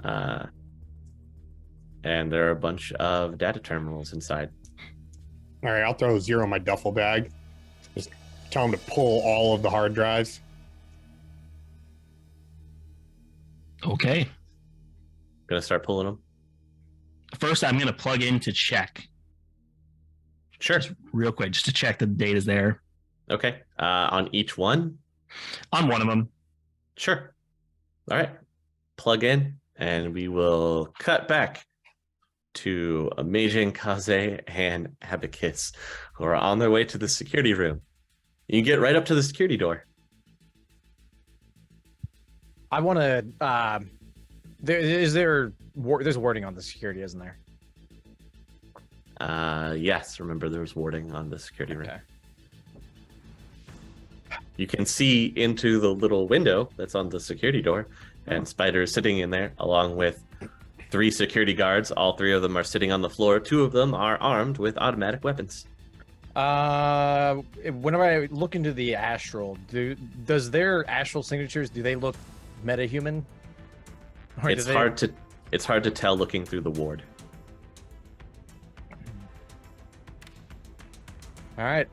And there are a bunch of data terminals inside. All right, I'll throw Zero in my duffel bag. Just tell him to pull all of the hard drives. Okay. Gonna start pulling them. First, I'm going to plug in to check. Sure. Just real quick, just to check the data's there. Okay. On each one? On one of them. Sure. All right. Plug in, and we will cut back to Amaging, Kaze, and Abacus, who are on their way to the security room. You can get right up to the security door. I want to. There's wording on the security, isn't there? Yes. Remember, there was warding on the security room. Okay. You can see into the little window that's on the security door, and Spider is sitting in there along with 3 security guards. All 3 of them are sitting on the floor. 2 of them are armed with automatic weapons. Whenever I look into the astral, does their astral signatures, do they look metahuman? Or It's hard to tell looking through the ward. All right.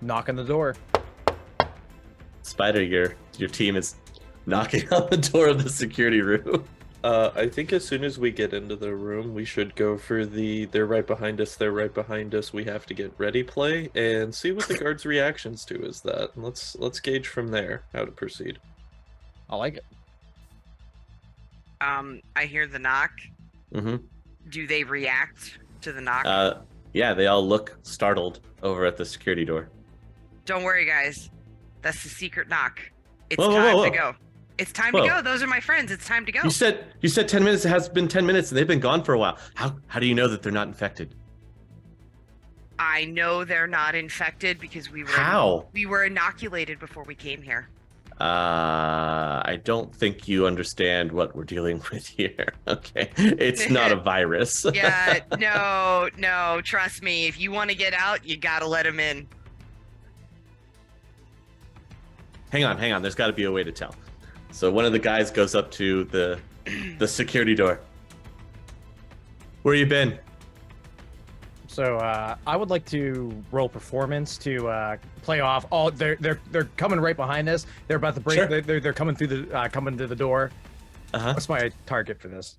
Knock on the door. Spider, your team is knocking on the door of the security room. I think as soon as we get into the room, we should go for they're right behind us, we have to get ready play and see what the guards' reactions to is that. And let's gauge from there how to proceed. I like it. I hear the knock. Mm-hmm. Do they react to the knock? Yeah, they all look startled over at the security door. Don't worry, guys. That's the secret knock. It's Whoa, whoa, time whoa, to whoa. go. It's time Whoa. to go. Those are my friends. It's time to go. You said 10 minutes. It has been 10 minutes, and they've been gone for a while. How do you know that they're not infected? I know they're not infected because we were inoculated before we came here. I don't think you understand what we're dealing with here. Okay, it's not a virus. Yeah, no, trust me. If you want to get out, you gotta let them in. Hang on. There's got to be a way to tell. So one of the guys goes up to the security door. Where you been? So I would like to roll performance to play off. Oh, they're coming right behind us. They're about to break. Sure. They're coming through the coming to the door. Uh-huh. What's my target for this?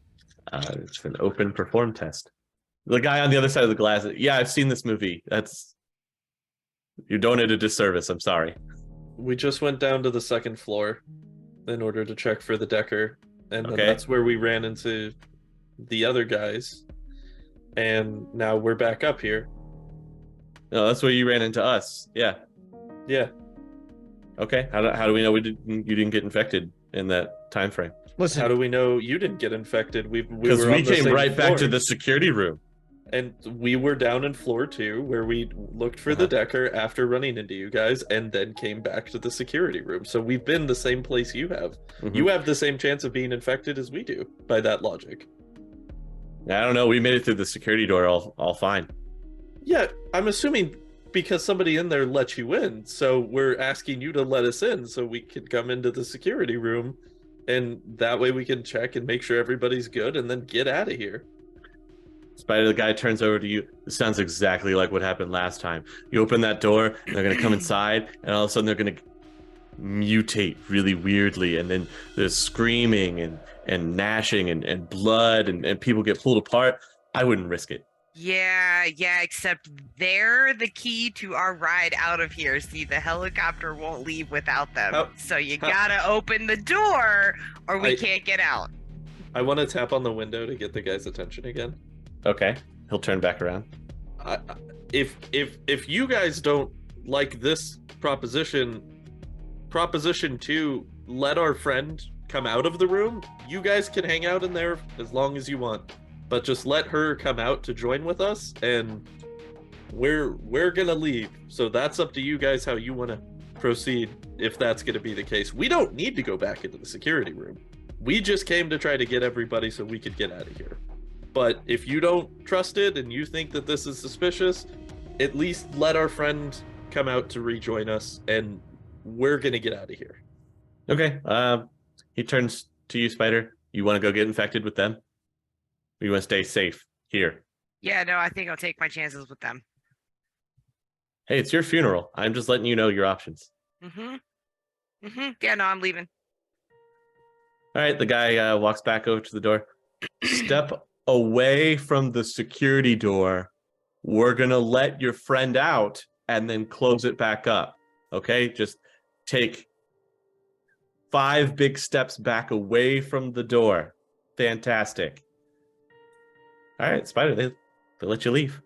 It's an open perform test. The guy on the other side of the glass. Yeah, I've seen this movie. You're doing it a disservice. I'm sorry. We just went down to the second floor in order to check for the Decker, and then Okay. that's where we ran into the other guys, and now we're back up here. No, that's where you ran into us. Yeah. Yeah. Okay. How do we know you didn't get infected in that time frame? Listen, How do we know you didn't get infected? Because were we on the came same right back to floor. the security room. And we were down in floor 2 where we looked for the Decker after running into you guys, and then came back to the security room. So we've been the same place you have. Mhm. You have the same chance of being infected as we do, by that logic. I don't know. We made it through the security door all fine. Yeah, I'm assuming because somebody in there let you in. So we're asking you to let us in so we can come into the security room, and that way we can check and make sure everybody's good and then get out of here. Spider, the guy turns over to you. This sounds exactly like what happened last time. You open that door, and they're going to come inside, and all of a sudden they're going to mutate really weirdly, and then there's screaming and gnashing and blood, and people get pulled apart. I wouldn't risk it. Yeah, except they're the key to our ride out of here. See, the helicopter won't leave without them. So you gotta open the door or we can't get out. I want to tap on the window to get the guy's attention again. Okay. He'll turn back around. If you guys don't like this proposition 2, let our friend come out of the room. You guys can hang out in there as long as you want, but just let her come out to join with us, and we're gonna leave. So that's up to you guys how you want to proceed. If that's going to be the case, we don't need to go back into the security room. We just came to try to get everybody so we could get out of here. But if you don't trust it and you think that this is suspicious, at least let our friend come out to rejoin us, and we're gonna get out of here. Okay. He turns to you, Spider. You want to go get infected with them? Or you want to stay safe here? Yeah, no, I think I'll take my chances with them. Hey, it's your funeral. I'm just letting you know your options. Yeah, no, I'm leaving. All right. The guy walks back over to the door. Step away from the security door. We're going to let your friend out and then close it back up. Okay? Just take 5 big steps back away from the door. Fantastic. All right, Spider, they let you leave.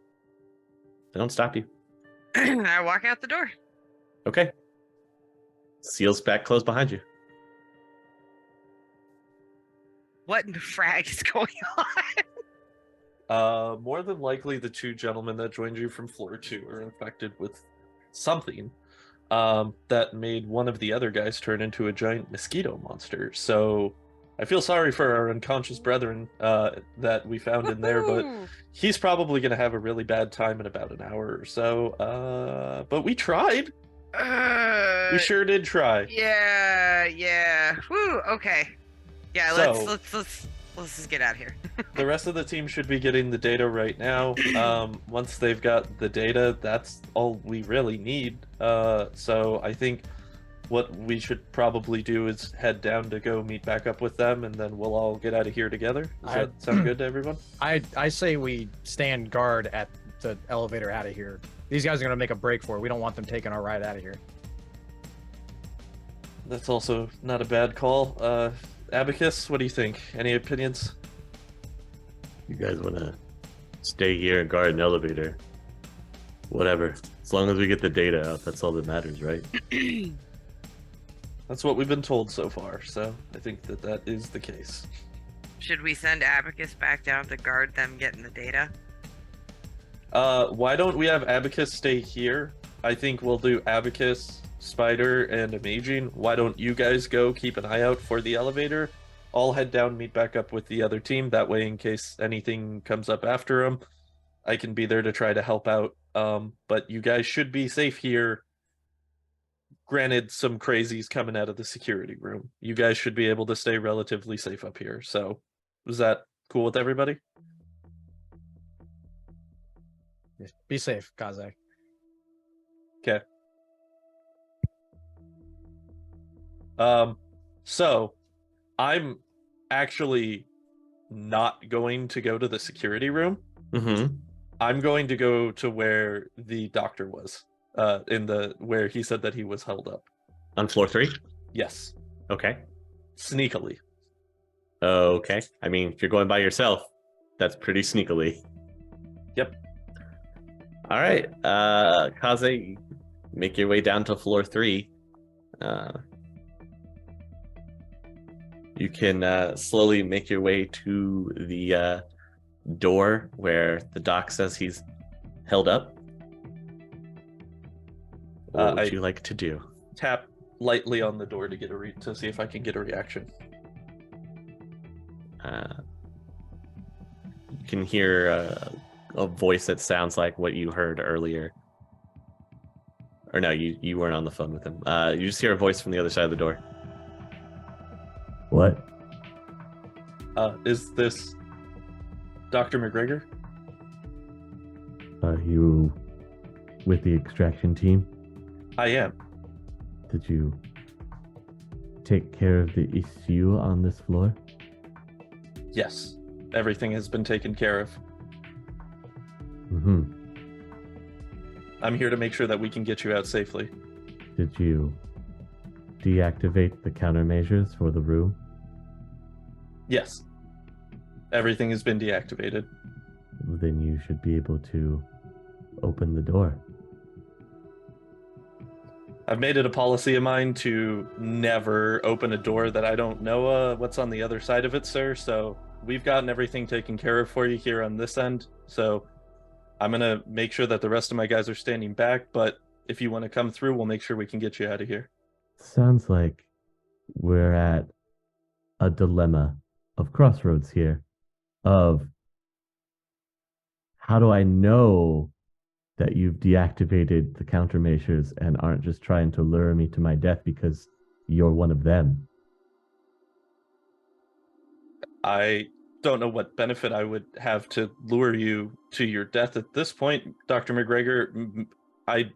They don't stop you. I walk out the door. Okay. Seals back closed behind you. What in the frag is going on? More than likely, the 2 gentlemen that joined you from floor 2 are infected with something that made one of the other guys turn into a giant mosquito monster. So I feel sorry for our unconscious brethren that we found in there, but he's probably going to have a really bad time in about an hour or so. But we tried. We sure did try. Yeah. Woo, okay. Yeah, So- let's just get out of here. The rest of the team should be getting the data right now. Once they've got the data, that's all we really need. So I think what we should probably do is head down to go meet back up with them, and then we'll all get out of here together. Does that sound good to everyone? I say we stand guard at the elevator out of here. These guys are going to make a break for it. We don't want them taking our ride out of here. That's also not a bad call. Abacus, what do you think? Any opinions? You guys want to stay here and guard an elevator? Whatever. As long as we get the data out, that's all that matters, right? That's what we've been told so far, so I think that is the case. Should we send Abacus back down to guard them getting the data? Why don't we have Abacus stay here? I think we'll do Abacus, Spider, and Amaging. Why don't you guys go keep an eye out for the elevator? I'll head down, meet back up with the other team. That way, in case anything comes up after them, I can be there to try to help out. But you guys should be safe here. Granted, some crazies coming out of the security room. You guys should be able to stay relatively safe up here. So, is that cool with everybody? Be safe, Kaze. Okay. So I'm actually not going to go to the security room. Mm-hmm. I'm going to go to where the doctor was, where he said that he was held up. On floor 3? Yes, Okay. sneakily. Okay. I mean, if you're going by yourself, that's pretty sneakily. Yep. All right. Kaze, make your way down to floor 3. You can slowly make your way to the door where the doc says he's held up. What would you like to do? Tap lightly on the door to get to see if I can get a reaction. You can hear a voice that sounds like what you heard earlier. Or no, you weren't on the phone with him. You just hear a voice from the other side of the door. What? Is this Dr. MacGregor? Are you with the extraction team? I am. Did you take care of the issue on this floor? Yes. Everything has been taken care of. Mm-hmm. I'm here to make sure that we can get you out safely. Did you deactivate the countermeasures for the room? Yes. Everything has been deactivated. Then you should be able to open the door. I've made it a policy of mine to never open a door that I don't know what's on the other side of it, sir. So we've gotten everything taken care of for you here on this end. So I'm going to make sure that the rest of my guys are standing back. But if you want to come through, we'll make sure we can get you out of here. Sounds like we're at a dilemma of crossroads here of how do I know that you've deactivated the countermeasures and aren't just trying to lure me to my death because you're one of them? I don't know what benefit I would have to lure you to your death at this point, Dr. MacGregor. I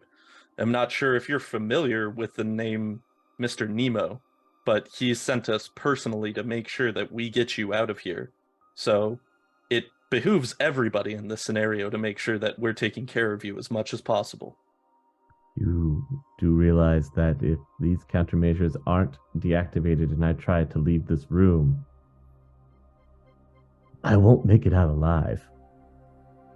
am not sure if you're familiar with the name Mr. Nemo, but he sent us personally to make sure that we get you out of here. So it behooves everybody in this scenario to make sure that we're taking care of you as much as possible. You do realize that if these countermeasures aren't deactivated and I try to leave this room, I won't make it out alive.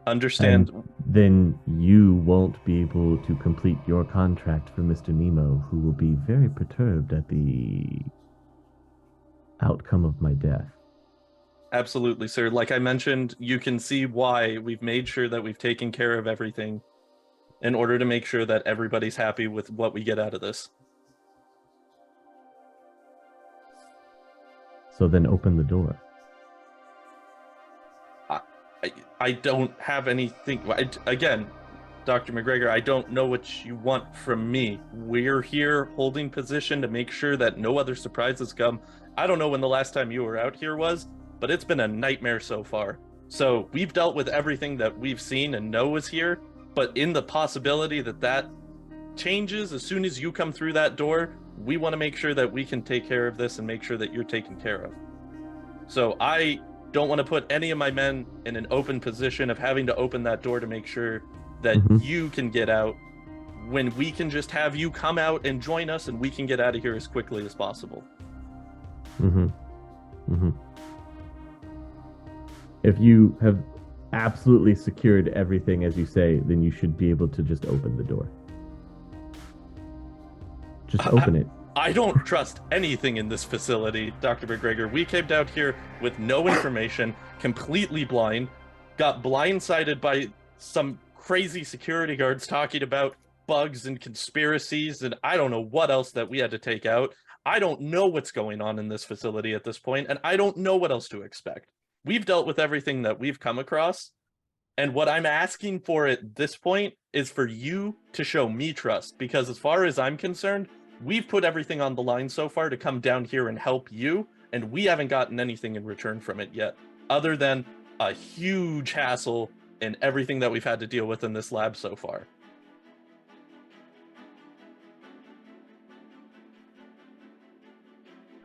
Understand. And then you won't be able to complete your contract for Mr. Nemo, who will be very perturbed at the outcome of my death. Absolutely, sir. Like I mentioned, you can see why we've made sure that we've taken care of everything in order to make sure that everybody's happy with what we get out of this. So then open the door. I don't have anything. Again, Dr. MacGregor, I don't know what you want from me. We're here holding position to make sure that no other surprises come. I don't know when the last time you were out here was, but it's been a nightmare so far. So we've dealt with everything that we've seen and know is here, but in the possibility that that changes as soon as you come through that door, we want to make sure that we can take care of this and make sure that you're taken care of. So I don't want to put any of my men in an open position of having to open that door to make sure that you can get out when we can just have you come out and join us and we can get out of here as quickly as possible. If you have absolutely secured everything as you say, then you should be able to just open the door. Just open it. I don't trust anything in this facility, Dr. MacGregor. We came down here with no information, completely blind, got blindsided by some crazy security guards talking about bugs and conspiracies, and I don't know what else that we had to take out. I don't know what's going on in this facility at this point, and I don't know what else to expect. We've dealt with everything that we've come across, and what I'm asking for at this point is for you to show me trust, because as far as I'm concerned, we've put everything on the line so far to come down here and help you, and we haven't gotten anything in return from it yet, other than a huge hassle and everything that we've had to deal with in this lab so far.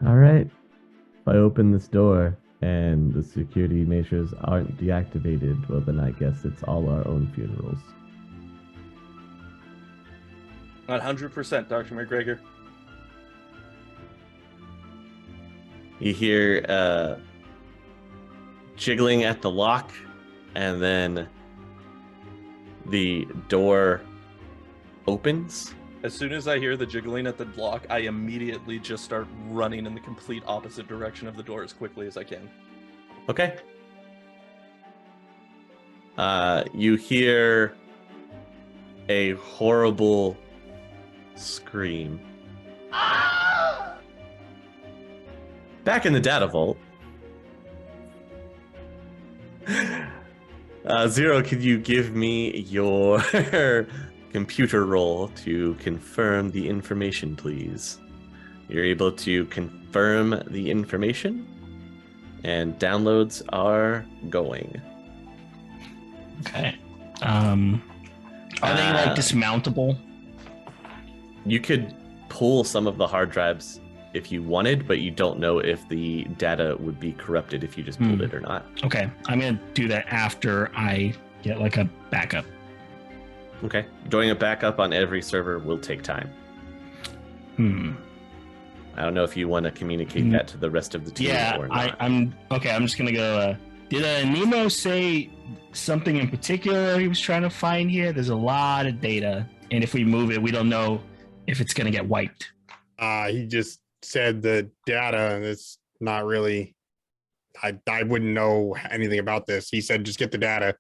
All right. If I open this door and the security measures aren't deactivated, well, then I guess it's all our own funerals. 100%, Dr. MacGregor. You hear jiggling at the lock, and then the door opens. As soon as I hear the jiggling at the lock, I immediately just start running in the complete opposite direction of the door as quickly as I can. Okay. You hear a horrible scream. Back in the data vault. Zero, could you give me your computer roll to confirm the information, please? You're able to confirm the information, and downloads are going. Okay. Are they like dismountable? You could pull some of the hard drives if you wanted, but you don't know if the data would be corrupted if you just pulled it or not. Okay, I'm gonna do that after I get like a backup. Okay. Doing a backup on every server will take time. I don't know if you want to communicate that to the rest of the team or not. I'm okay. I'm just gonna go. Did Nemo say something in particular he was trying to find here? There's a lot of data, and if we move it, we don't know if it's gonna get wiped. He just said the data, and it's not really. I wouldn't know anything about this. He said just get the data,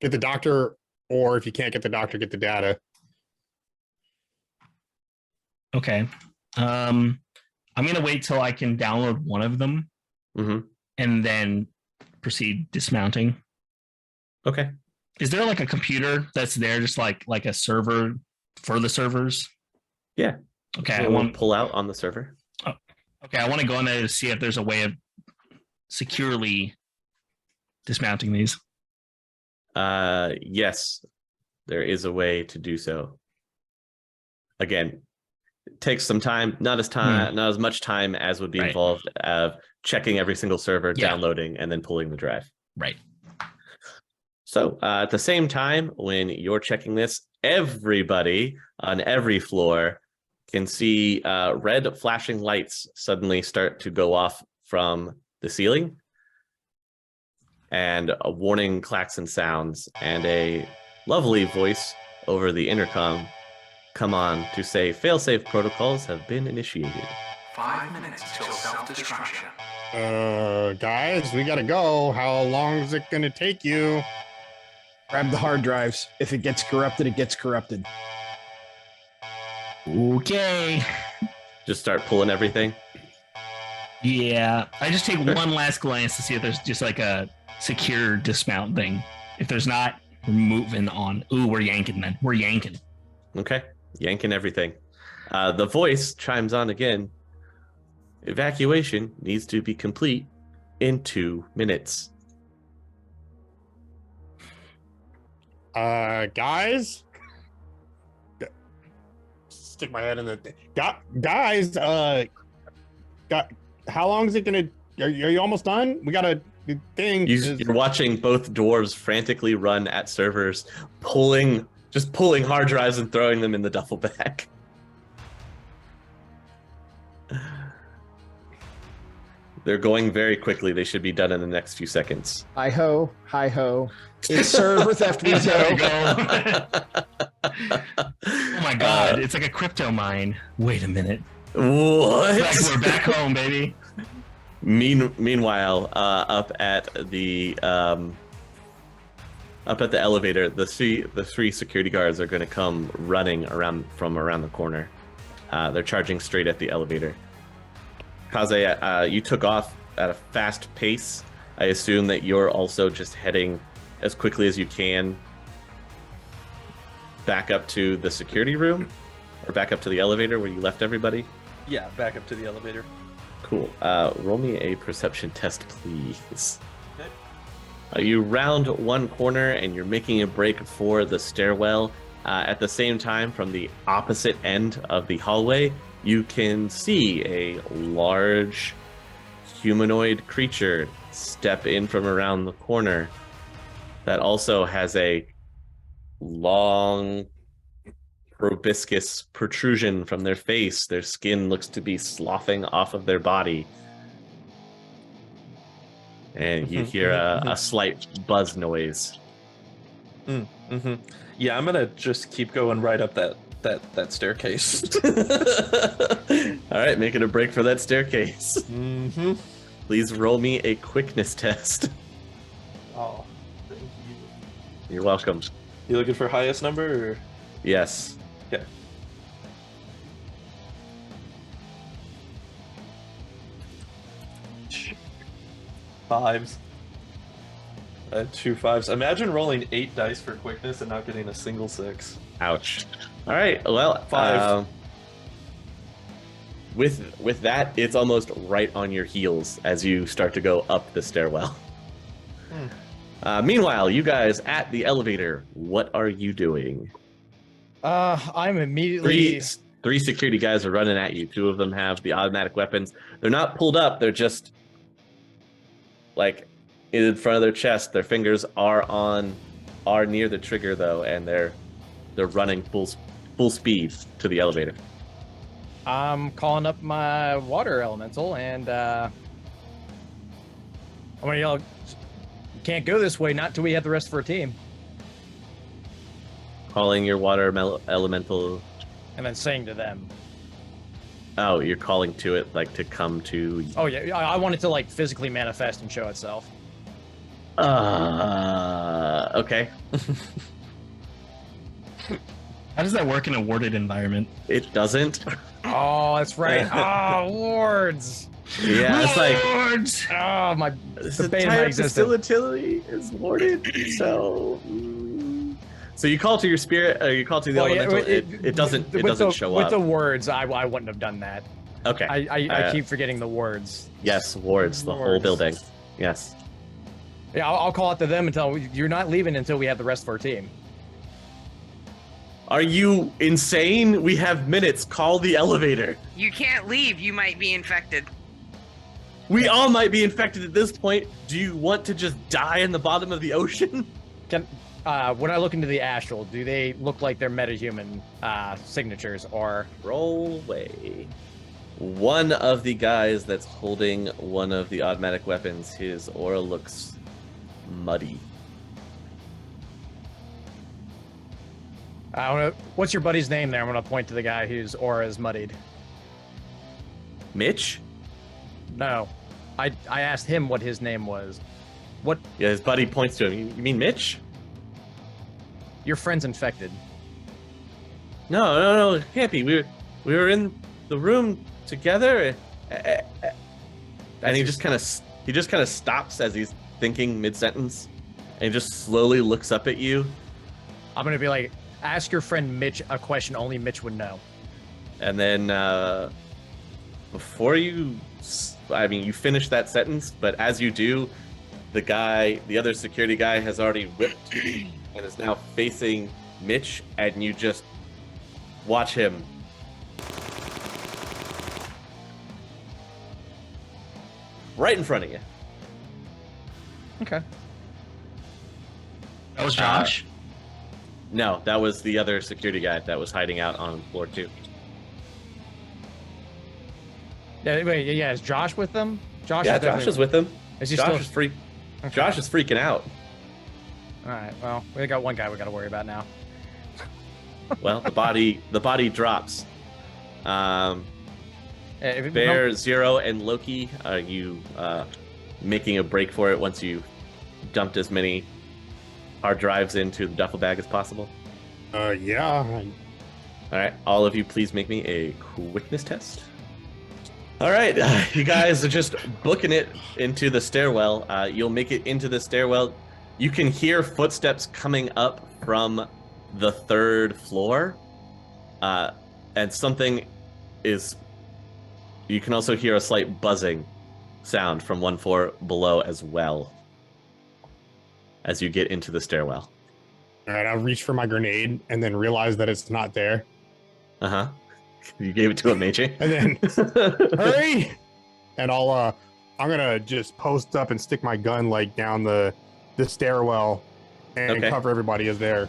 get the doctor, or if you can't get the doctor, get the data. Okay. I'm gonna wait till I can download one of them, and then proceed dismounting. Okay. Is there like a computer that's there, just like a server for the servers? Yeah. Okay. I want to pull out on the server. Oh, okay. I want to go in there to see if there's a way of securely dismounting these. Yes, there is a way to do so. Again, it takes some time, not as much time as would be involved of checking every single server, downloading, and then pulling the drive. Right. So at the same time, when you're checking this, everybody on every floor can see red flashing lights suddenly start to go off from the ceiling, and a warning klaxon sounds, and a lovely voice over the intercom come on to say failsafe protocols have been initiated. 5 minutes till self-destruction. Guys, we gotta go. How long is it gonna take you? Grab the hard drives. If it gets corrupted, it gets corrupted. Okay. Just start pulling everything. Yeah. I just take one last glance to see if there's just like a secure dismount thing. If there's not, we're moving on. Ooh, we're yanking then. We're yanking. Okay. Yanking everything. The voice chimes on again. Evacuation needs to be complete in 2 minutes. Guys, stick my head in the guys. How long is it gonna? Are you almost done? We got a thing. You're watching both dwarves frantically run at servers, pulling hard drives and throwing them in the duffel bag. They're going very quickly. They should be done in the next few seconds. Hi ho, hi ho. It's server theft we go. Oh my god, it's like a crypto mine. Wait a minute. What? We're back home, baby. Meanwhile, up at the elevator, the three security guards are going to come running from around the corner. They're charging straight at the elevator. Kaze, you took off at a fast pace. I assume that you're also just heading as quickly as you can back up to the security room, or back up to the elevator where you left everybody. Yeah, back up to the elevator. Cool. Roll me a perception test, please. Okay. You round one corner and you're making a break for the stairwell. At the same time, from the opposite end of the hallway, you can see a large humanoid creature step in from around the corner that also has a long proboscis protrusion from their face. Their skin looks to be sloughing off of their body. And you hear a slight buzz noise. Yeah, I'm gonna just keep going right up that staircase. All right, making a break for that staircase. Please roll me a quickness test. Oh, thank you. You're welcome. You looking for highest number? Or? Yes. Okay. Fives. I had 2 5s. Imagine rolling 8 dice for quickness and not getting a single 6. Ouch. All right. Well, 5. With that, it's almost right on your heels as you start to go up the stairwell. Meanwhile, you guys at the elevator, what are you doing? I'm immediately. Three security guys are running at you. 2 of them have the automatic weapons. They're not pulled up. They're just like in front of their chest. Their fingers are near the trigger though, and they're running full speed to the elevator. I'm calling up my water elemental, and I'm gonna yell, "You can't go this way, not till we have the rest of our team." Calling your water elemental, and then saying to them, "Oh, you're calling to it like to come to." Oh yeah, I want it to like physically manifest and show itself. Okay. How does that work in a warded environment? It doesn't. Oh, that's right. Oh, wards. Yeah, it's like Lords! Oh my. this The bane of my entire existence. facility is warded. So you call to your spirit. You call to the elemental. It doesn't. It doesn't show with up. the words. I wouldn't have done that. Okay. I keep forgetting the words. Yes, wards. The whole Wards. building. Yes. Yeah, I'll call it to them and tell them, you're not leaving until we have the rest of our team. Are you insane? We have minutes. Call the elevator. You can't leave. You might be infected. We all might be infected at this point. Do you want to just die in the bottom of the ocean? When I look into the astral, do they look like they're metahuman signatures, or Roll away. One of the guys that's holding one of the automatic weapons, his aura looks muddy. I don't know. What's your buddy's name there? I'm gonna point to the guy whose aura is muddied. Mitch? No, I asked him what his name was. What? Yeah, his buddy points to him. You mean Mitch? Your friend's infected. No, it can't be. We were in the room together, and he just kind of stops as he's thinking mid-sentence, and he just slowly looks up at you. I'm gonna be like, ask your friend Mitch a question only Mitch would know. And then before you finish that sentence, but as you do, the other security guy has already whipped and is now facing Mitch, and you just watch him right in front of you. Okay. That was Josh. No, that was the other security guy that was hiding out on floor 2. Yeah, wait, yeah. Is Josh with them? Yeah, Josh is with him. Is he Josh still? is free. Okay. Josh is freaking out. All right. Well, we got one guy we got to worry about now. Well, the body drops. If- Bear, Zero, and Loki, are you making a break for it once you dumped as many hard drives into the duffel bag as possible? Yeah. All right, all of you, please make me a quickness test. All right, you guys are just booking it into the stairwell. You'll make it into the stairwell. You can hear footsteps coming up from the 3rd floor, and something is. You can also hear a slight buzzing sound from 1 floor below as well. as you get into the stairwell. All right, I'll reach for my grenade and then realize that it's not there. Uh-huh. You gave it to Amaging? And then hurry! And I'm gonna just post up and stick my gun like down the stairwell and cover everybody as there.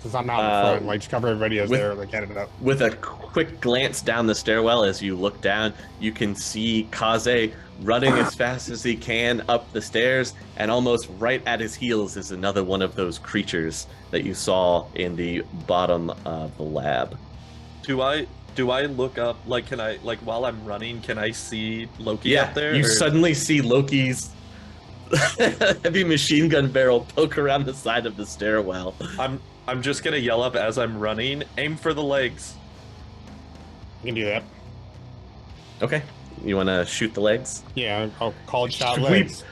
Since I'm not in the front, like just cover everybody as they're like headed up. With a quick glance down the stairwell, as you look down, you can see Kaze running as fast as he can up the stairs, and almost right at his heels is another one of those creatures that you saw in the bottom of the lab. Do I look up, like, can I, like, while I'm running, can I see Loki up there? You suddenly see Loki's heavy machine gun barrel poke around the side of the stairwell. I'm just gonna yell up as I'm running, aim for the legs. You can do that. Okay. You want to shoot the legs? Yeah, I'll call it shot legs.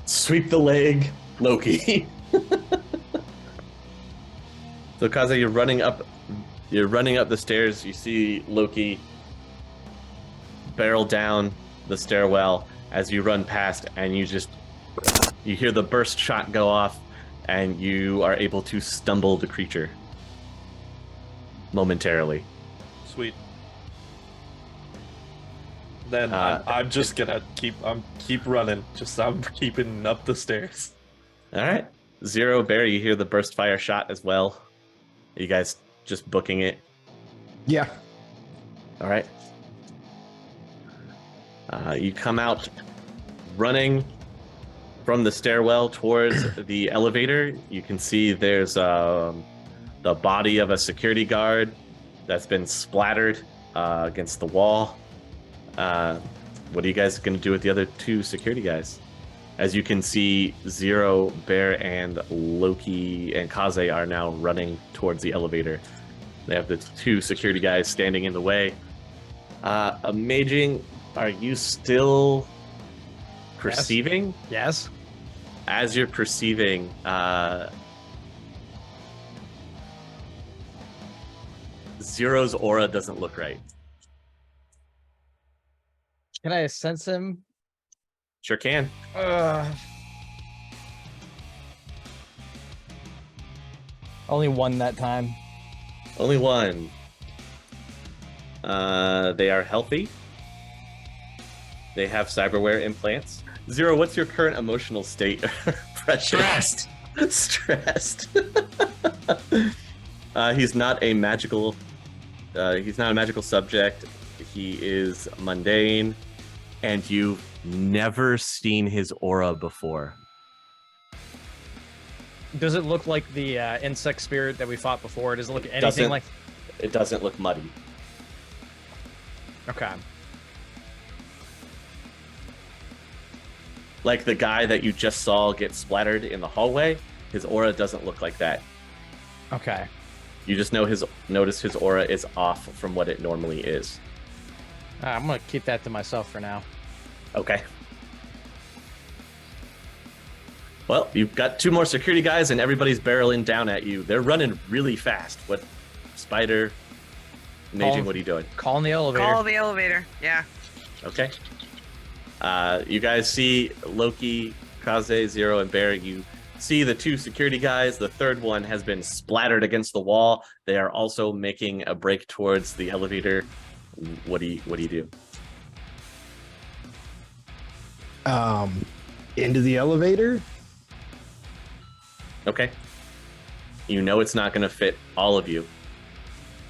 Sweep the leg, Loki. So Kaze, you're running up the stairs. You see Loki barrel down the stairwell as you run past, and you hear the burst shot go off, and you are able to stumble the creature momentarily. Sweet. Then I'm just gonna keep running. I'm keeping up the stairs. All right, Zero, Bear, you hear the burst fire shot as well. Are you guys just booking it? Yeah. All right. You come out running from the stairwell towards the elevator. You can see there's the body of a security guard that's been splattered against the wall. What are you guys going to do with the other two security guys? As you can see, Zero, Bear, and Loki and Kaze are now running towards the elevator. They have the two security guys standing in the way. Amaging, are you still perceiving? Yes. As you're perceiving, Zero's aura doesn't look right. Can I sense him? Sure can. Only one that time. Only one. They are healthy. They have cyberware implants. Zero, what's your current emotional state? Stressed. Stressed. He's not a magical. He's not a magical subject. He is mundane, and you've never seen his aura before. Does it look like the insect spirit that we fought before? Does it look anything like? It doesn't look muddy. Okay. Like the guy that you just saw get splattered in the hallway, his aura doesn't look like that. Okay. You just notice his aura is off from what it normally is. I'm gonna keep that to myself for now. Okay. Well, you've got two more security guys, and everybody's barreling down at you. They're running really fast. What, Spider, Amaging, what are you doing? Calling the elevator. Call the elevator. Yeah. Okay. You guys see Loki, Kaze, Zero, and Bear. You see the two security guys. The third one has been splattered against the wall. They are also making a break towards the elevator. What do you do? Into the elevator? Okay. You know it's not going to fit all of you.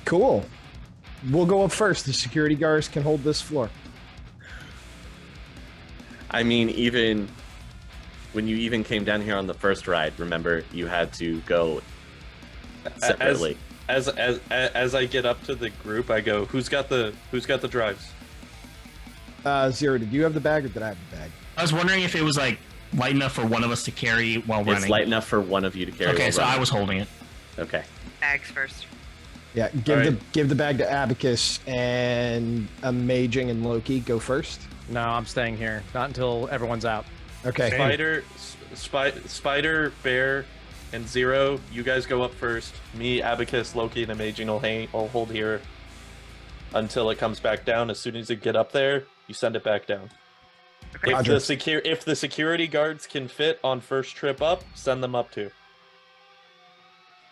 Cool. We'll go up first. The security guards can hold this floor. I mean, even when you even came down here on the first ride, remember, you had to go separately. As I get up to the group, I go, who's got the drives? Zero, did you have the bag or did I have the bag? I was wondering if it was like light enough for one of us to carry while running. It's light enough for one of you to carry. Okay, so running. I was holding it. Okay. Bags first. Yeah, give the bag to Abacus, and Amaging and Loki go first. No, I'm staying here. Not until everyone's out. Okay. Spider, Bear, and Zero, you guys go up first. Me, Abacus, Loki, and Amaging will hold here until it comes back down. As soon as you get up there, you send it back down. Okay. If the security guards can fit on first trip up, send them up too.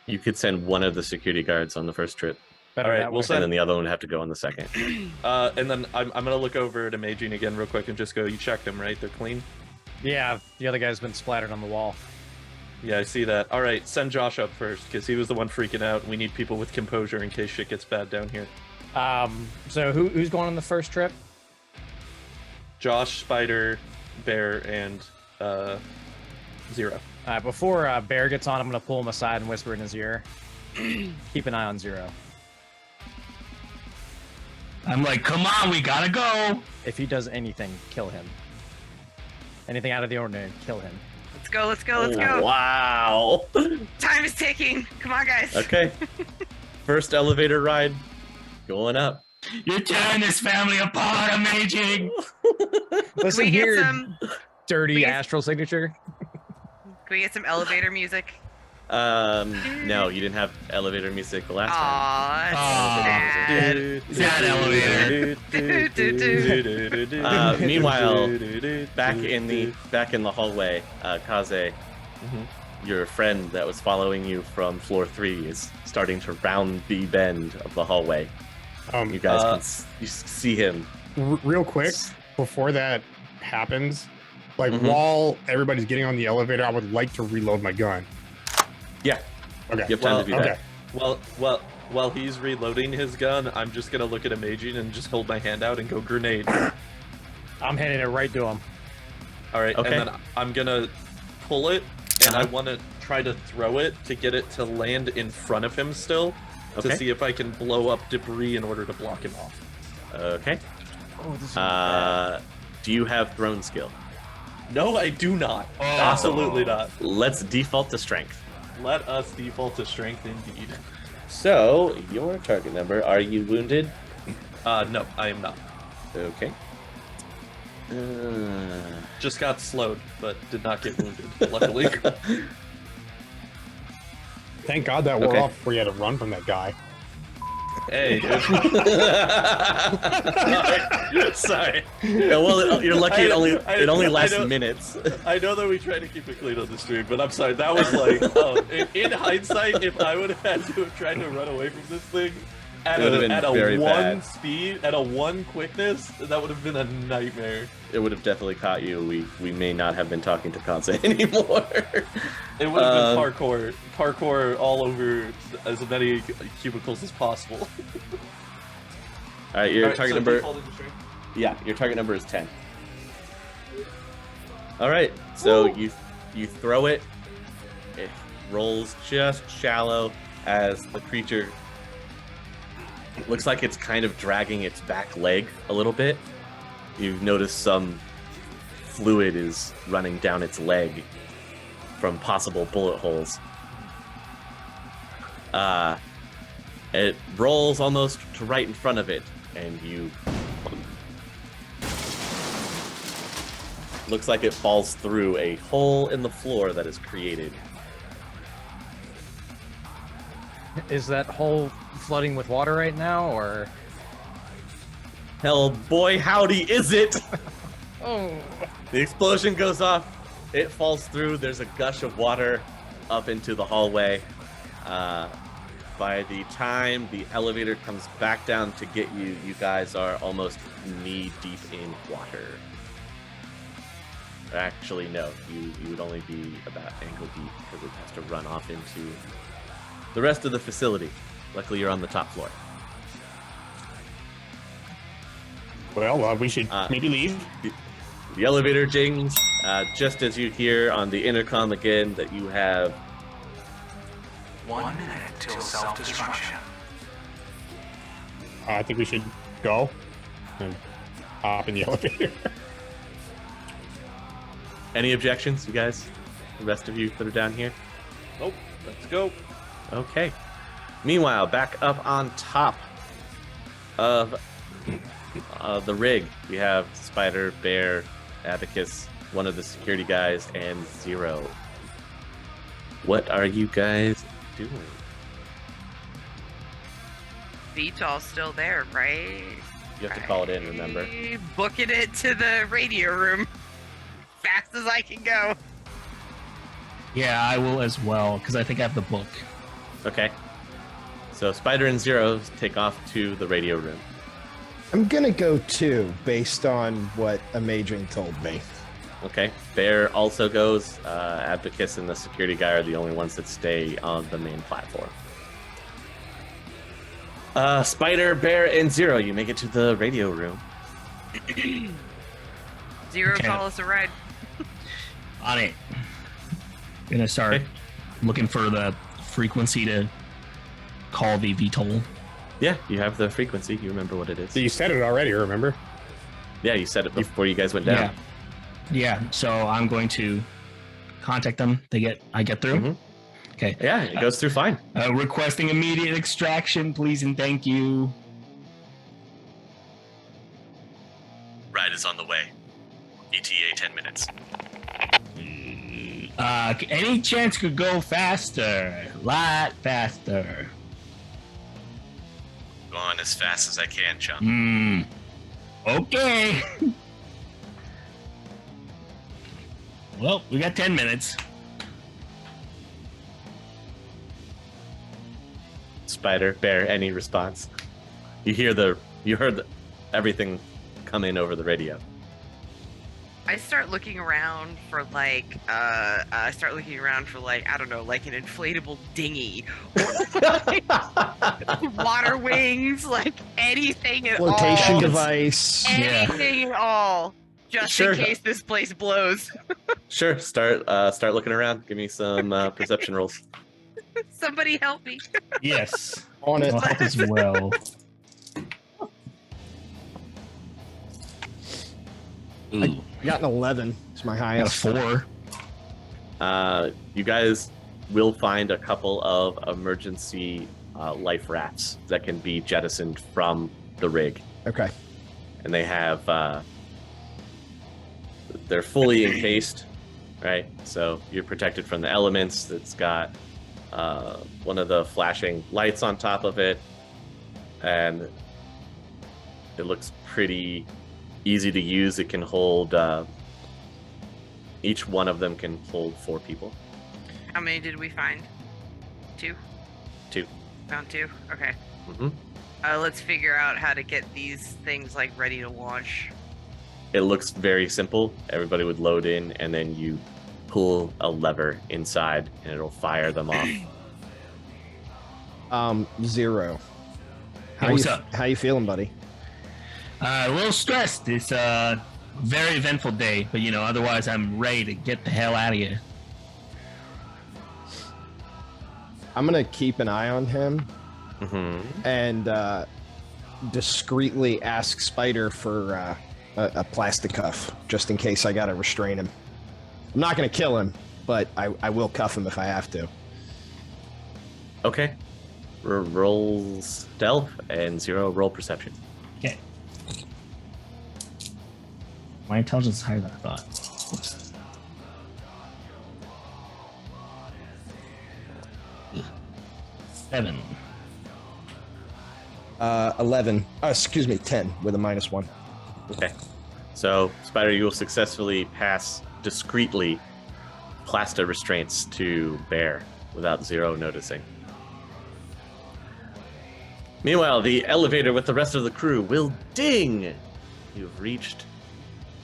You could send one of the security guards on the first trip, Better All right, that we'll way. and then the other one would have to go on the second. And then I'm gonna look over at Amaging again real quick and just go. You checked them, right? They're clean. Yeah, the other guy's been splattered on the wall. Yeah, I see that. All right, send Josh up first because he was the one freaking out. We need people with composure in case shit gets bad down here. So who's going on the first trip? Josh, Spider, Bear, and Zero. Before Bear gets on, I'm gonna pull him aside and whisper in his ear. Keep an eye on Zero. I'm like, come on, we gotta go. If he does anything, kill him. Anything out of the ordinary, kill him. Let's go, let's go, let's go. Wow. Time is ticking. Come on, guys. Okay. First elevator ride going up. You're tearing this family apart, Amaging. Listen we get here, some- dirty get- astral signature. Can we get some elevator music? No, you didn't have elevator music the last time. Aw, sad. Sad elevator. Meanwhile, back in the hallway, Kaze, your friend that was following you from floor 3 is starting to round the bend of the hallway. You guys you see him. Real quick, before that happens, like Mhm. while everybody's getting on the elevator, I would like to reload my gun. Yeah. Okay. You have time to do that. While he's reloading his gun, I'm just gonna look at Amaging and just hold my hand out and go grenade. I'm handing it right to him. All right, Okay. and then I'm gonna pull it, and I want to try to throw it to get it to land in front of him still, Okay. to see if I can blow up debris in order to block him off. Okay. Oh, this is Do you have thrown skill? No, I do not. Absolutely not. Let's default to strength. Let us default to strength indeed. So, your target number, are you wounded? No, I am not. Okay. Just got slowed, but did not get wounded, luckily. Thank God that wore Okay. off before you had to run from that guy. Hey, dude. Sorry. Yeah, well, you're lucky it only lasts I know- minutes. I know that we try to keep it clean on the stream, but I'm sorry. That was like, in hindsight, if I would have had to have tried to run away from this thing at It would have been a very one bad. speed, at a one quickness, that would have been a nightmare. It would have definitely caught you. We may not have been talking to Kaze anymore. It would have been parkour all over as many cubicles as possible. All right, your Alright, target so number. default into strength. Yeah, your target number is 10. All right, so you throw it. It rolls just shallow as the creature looks like it's kind of dragging its back leg a little bit. You've noticed some fluid is running down its leg from possible bullet holes. It rolls almost to right in front of it, and you... Looks like it falls through a hole in the floor that is created. Is that hole flooding with water right now, or? Hell, boy, howdy, is it? Oh. The explosion goes off. It falls through. There's a gush of water up into the hallway. By the time the elevator comes back down to get you, you guys are almost knee deep in water. Actually, no. You would only be about ankle deep because it has to run off into the rest of the facility. Luckily, you're on the top floor. Well, we should maybe leave. The elevator jings just as you hear on the intercom again that you have 1 minute till self-destruction. I think we should go and hop in the elevator. any objections, you guys? The rest of you that are down here? Nope. Let's go. Okay. Meanwhile, back up on top of the rig, we have Spider, Bear, Abacus, one of the security guys, and Zero. What are you guys doing? Beatall's still there, right? You have to call it in, remember? Booking it to the radio room fast as I can go. Yeah, I will as well, because I think I have the book. Okay. So Spider and Zero take off to the radio room. I'm gonna go 2 based on what Amaging told me. Okay. Bear also goes. Advocates and the security guy are the only ones that stay on the main platform. Spider, Bear, and Zero, you make it to the radio room. Zero, Okay. call us a ride. On it. Gonna start Okay. looking for the frequency to call the VTOL. Yeah, you have the frequency. You remember what it is. So you said it already, remember? Yeah, you said it before you guys went down. Yeah. So I'm going to contact them. I get through. Mhm. Okay. Yeah, it goes through fine. Requesting immediate extraction, please and thank you. Ride is on the way. ETA 10 minutes. Any chance could go faster, lot faster. Going as fast as I can, chum. Okay. Well, we got 10 minutes. Spider, Bear, any response? You heard everything come in over the radio. I start looking around for like, I don't know, like an inflatable dinghy, water wings, like anything at Flotation all. device. Anything at all, just Sure. in case this place blows. Sure, start looking around. Give me some perception rolls. Somebody help me. Yes. On it. I'll help as well. Ooh, I got an 11. It's my I got a highest. 4. You guys will find a couple of emergency life rafts that can be jettisoned from the rig. Okay. And they have they're fully encased, right? So you're protected from the elements. It's got one of the flashing lights on top of it, and it looks pretty easy to use. It can hold each one of them can hold 4 people. How many did we find? 2? 2. Found 2? Okay. Mm-hmm. Let's figure out how to get these things like ready to launch. It looks very simple. Everybody would load in, and then you pull a lever inside, and it'll fire them off. Zero. Hey, what's up? How you feeling, buddy? A little stressed. It's a very eventful day, but otherwise I'm ready to get the hell out of here. I'm gonna keep an eye on him Mm-hmm. and discreetly ask Spider for a plastic cuff, just in case I gotta restrain him. I'm not gonna kill him, but I will cuff him if I have to. Okay. Roll stealth, and 0 roll perception. Okay. My intelligence is higher than I thought. Whoops. Ugh. 7. 11. Excuse me, 10 with a -1. Okay. So, Spider, you will successfully pass discreetly plaster restraints to Bear without 0 noticing. Meanwhile, the elevator with the rest of the crew will ding! You've reached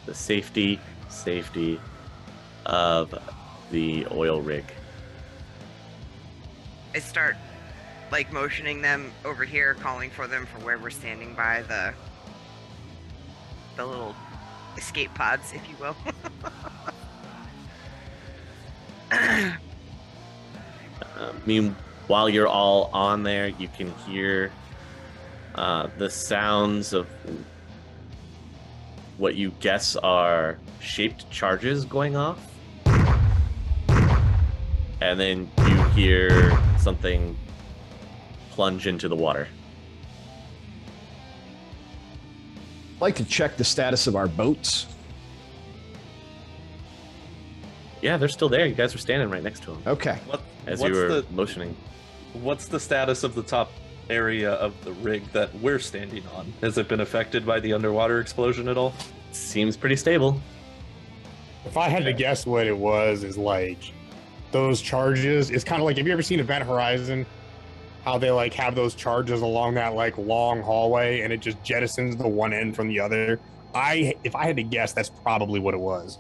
the safety of the oil rig. I start like motioning them over here, calling for them for where we're standing by the little escape pods, if you will. While you're all on there, you can hear the sounds of what you guess are shaped charges going off. And then you hear something plunge into the water. I'd like to check the status of our boats. Yeah, they're still there. You guys were standing right next to them Okay. as what's you were the motioning. what's the status of the top area of the rig that we're standing on? Has it been affected by the underwater explosion at all? Seems pretty stable. If I had to guess what it was, is like those charges. It's kind of like, have you ever seen Event Horizon? How they like have those charges along that like long hallway, and it just jettisons the one end from the other. If I had to guess, that's probably what it was.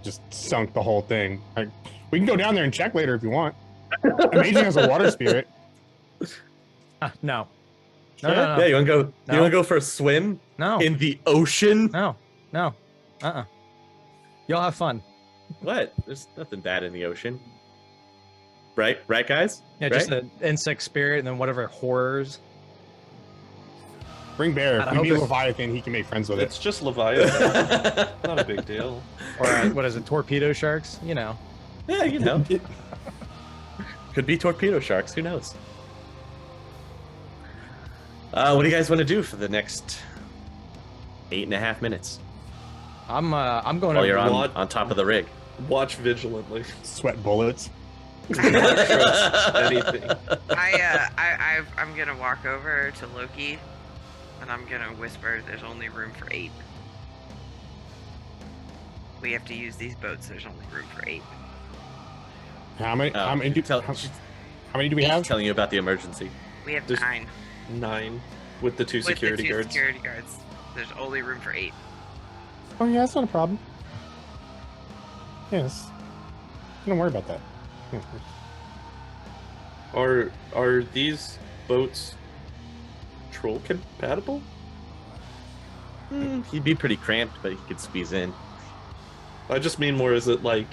Just sunk the whole thing. We can go down there and check later if you want. Amaging has a water spirit. No. Sure? No. Yeah, you want to go? No. You want to go for a swim No. in the ocean? No. Y'all have fun. What? There's nothing bad in the ocean. Right, guys? Yeah, right? just an insect spirit and then whatever horrors. Bring Bear. God, I If we hope meet it's- Leviathan, he can make friends with it. It's just Leviathan. Not a big deal. Or what is it? Torpedo sharks? You know. Yeah, you know. Could be torpedo sharks. Who knows? What do you guys want to do for the next 8.5 minutes I'm going while over you're What? on top of the rig? Watch vigilantly. Sweat bullets. Anything. I'm gonna walk over to Loki, and I'm gonna whisper, "There's only room for 8. We have to use these boats. There's only room for 8." How many? Oh, how many? tell- How many do we have? Telling you about the emergency. We have There's 9 9 with the 2 with security the 2 guards. security guards. There's only room for 8. Oh yeah, that's not a problem. Yes. Don't worry about that. Are these boats troll compatible? He'd be pretty cramped, but he could squeeze in. I just mean more, is it like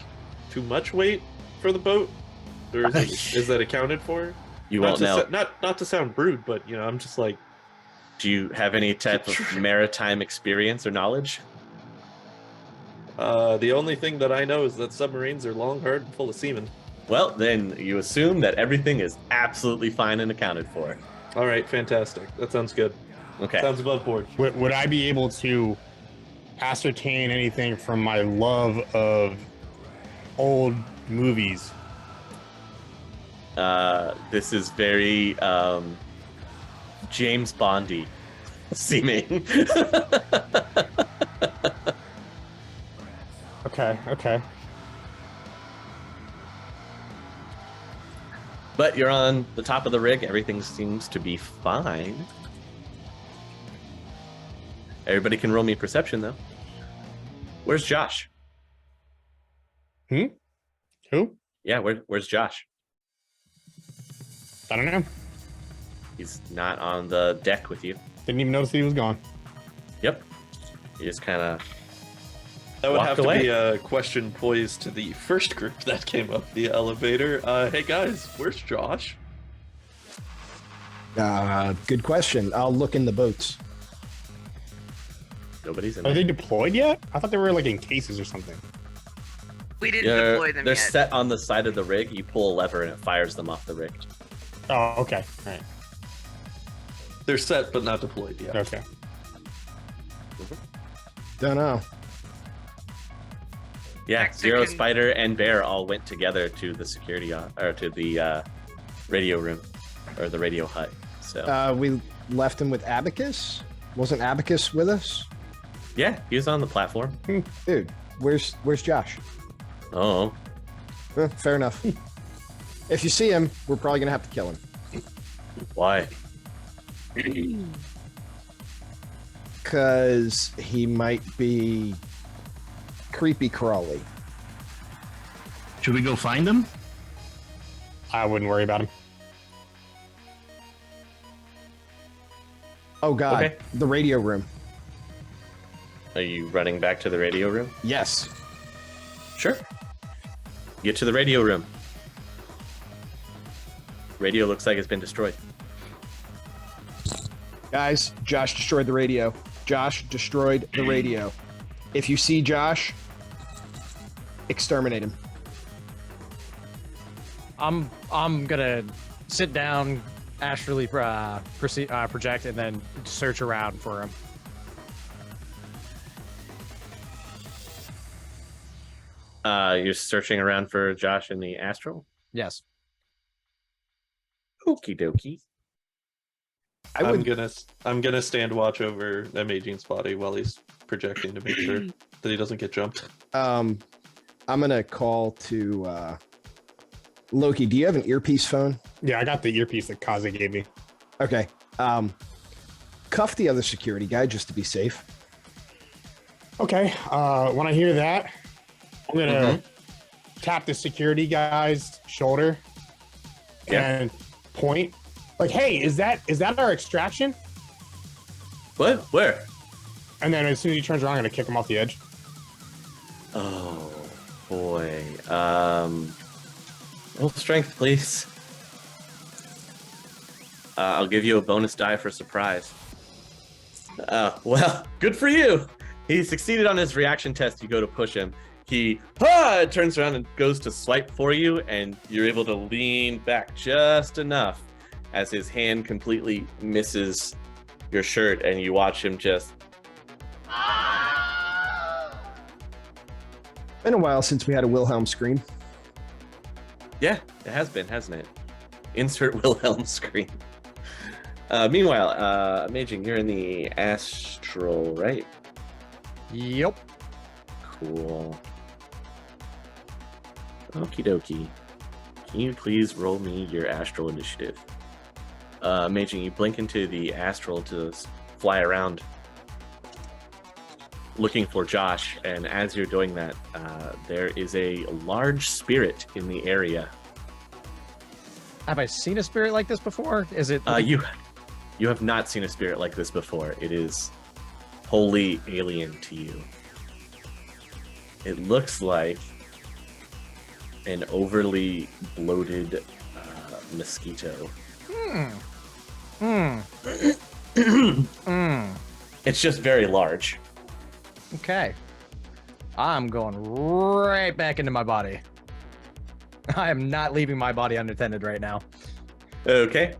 too much weight for the boat? Or is that accounted for? You Not won't to know. not to sound rude, but you know, I'm just like, Do you have any type of maritime experience or knowledge? the only thing that I know is that submarines are long, hard, and full of seamen. Well, then you assume that everything is absolutely fine and accounted for. All right, fantastic. That sounds good. Okay. Sounds above board. Would I be able to ascertain anything from my love of old movies? This is very James Bondy seeming. Okay. But you're on the top of the rig. Everything seems to be fine. Everybody can roll me perception, though. Where's Josh? Who? Yeah, where's Josh? I don't know. He's not on the deck with you. Didn't even notice he was gone. Yep. You just kind of... That would Walked have away. to be a question posed to the first group that came up the elevator. Hey guys, where's Josh? Good question. I'll look in the boats. Nobody's in Are there. they deployed yet? I thought they were like in cases or something. We didn't deploy them They're yet. set on the side of the rig. You pull a lever and it fires them off the rig. Oh, okay. All right. They're set but not deployed yet. Okay. Don't know. Yeah, Mexican- Zero, Spider, and Bear all went together to the security or to the radio room or the radio hut. So We left him with Abacus. Wasn't Abacus with us? yeah, he was on the platform. Dude, where's Josh? Oh, Fair enough. If you see him, we're probably gonna have to kill him. why? Because he might be creepy crawly. Should we go find him? I wouldn't worry about him. Oh God, Okay. the radio room. Are you running back to the radio room? Yes. Sure. Get to the radio room. Radio looks like it's been destroyed. Guys, Josh destroyed the radio. Josh destroyed the radio. If you see Josh, exterminate him. I'm gonna sit down, astrally project, and then search around for him. You're searching around for Josh in the astral? Yes. Okie dokie. I'm gonna stand watch over Amaging's body while he's projecting to make sure that he doesn't get jumped. I'm gonna call to Loki. Do you have an earpiece phone? Yeah, I got the earpiece that Kaze gave me. Okay. Cuff the other security guy just to be safe. Okay. When I hear that, I'm gonna tap the security guy's shoulder and point. Like, hey, is that our extraction? What? Where? And then as soon as he turns around, I'm gonna kick him off the edge. Oh boy. Roll strength, please. I'll give you a bonus die for surprise. Well, good for you. He succeeded on his reaction test. You go to push him. He turns around and goes to swipe for you, and you're able to lean back just enough as his hand completely misses your shirt, and you watch him just... Been a while since we had a Wilhelm scream. Yeah, it has been, hasn't it? Insert Wilhelm scream. Meanwhile, Amaging, you're in the astral, right? Yep. Cool. Okie dokie. Can you please roll me your astral initiative? Amaging, you blink into the astral to fly around looking for Josh, and as you're doing that, there is a large spirit in the area. Have I seen a spirit like this before? Is it? You have not seen a spirit like this before. It is wholly alien to you. It looks like an overly bloated mosquito. It's just very large. Okay. I'm going right back into my body. I am not leaving my body unattended right now. Okay.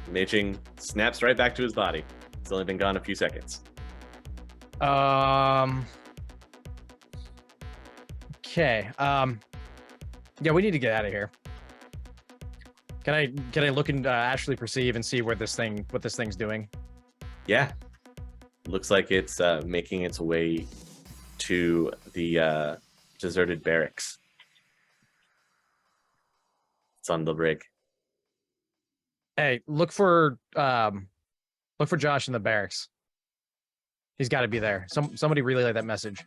Amaging snaps right back to his body. It's only been gone a few seconds. Okay. Yeah, we need to get out of here. Can I look and actually perceive and see what this thing's doing? Yeah. Looks like it's making its way to the deserted barracks. It's on the rig. Hey, look for Josh in the barracks. He's got to be there. Somebody relay that message.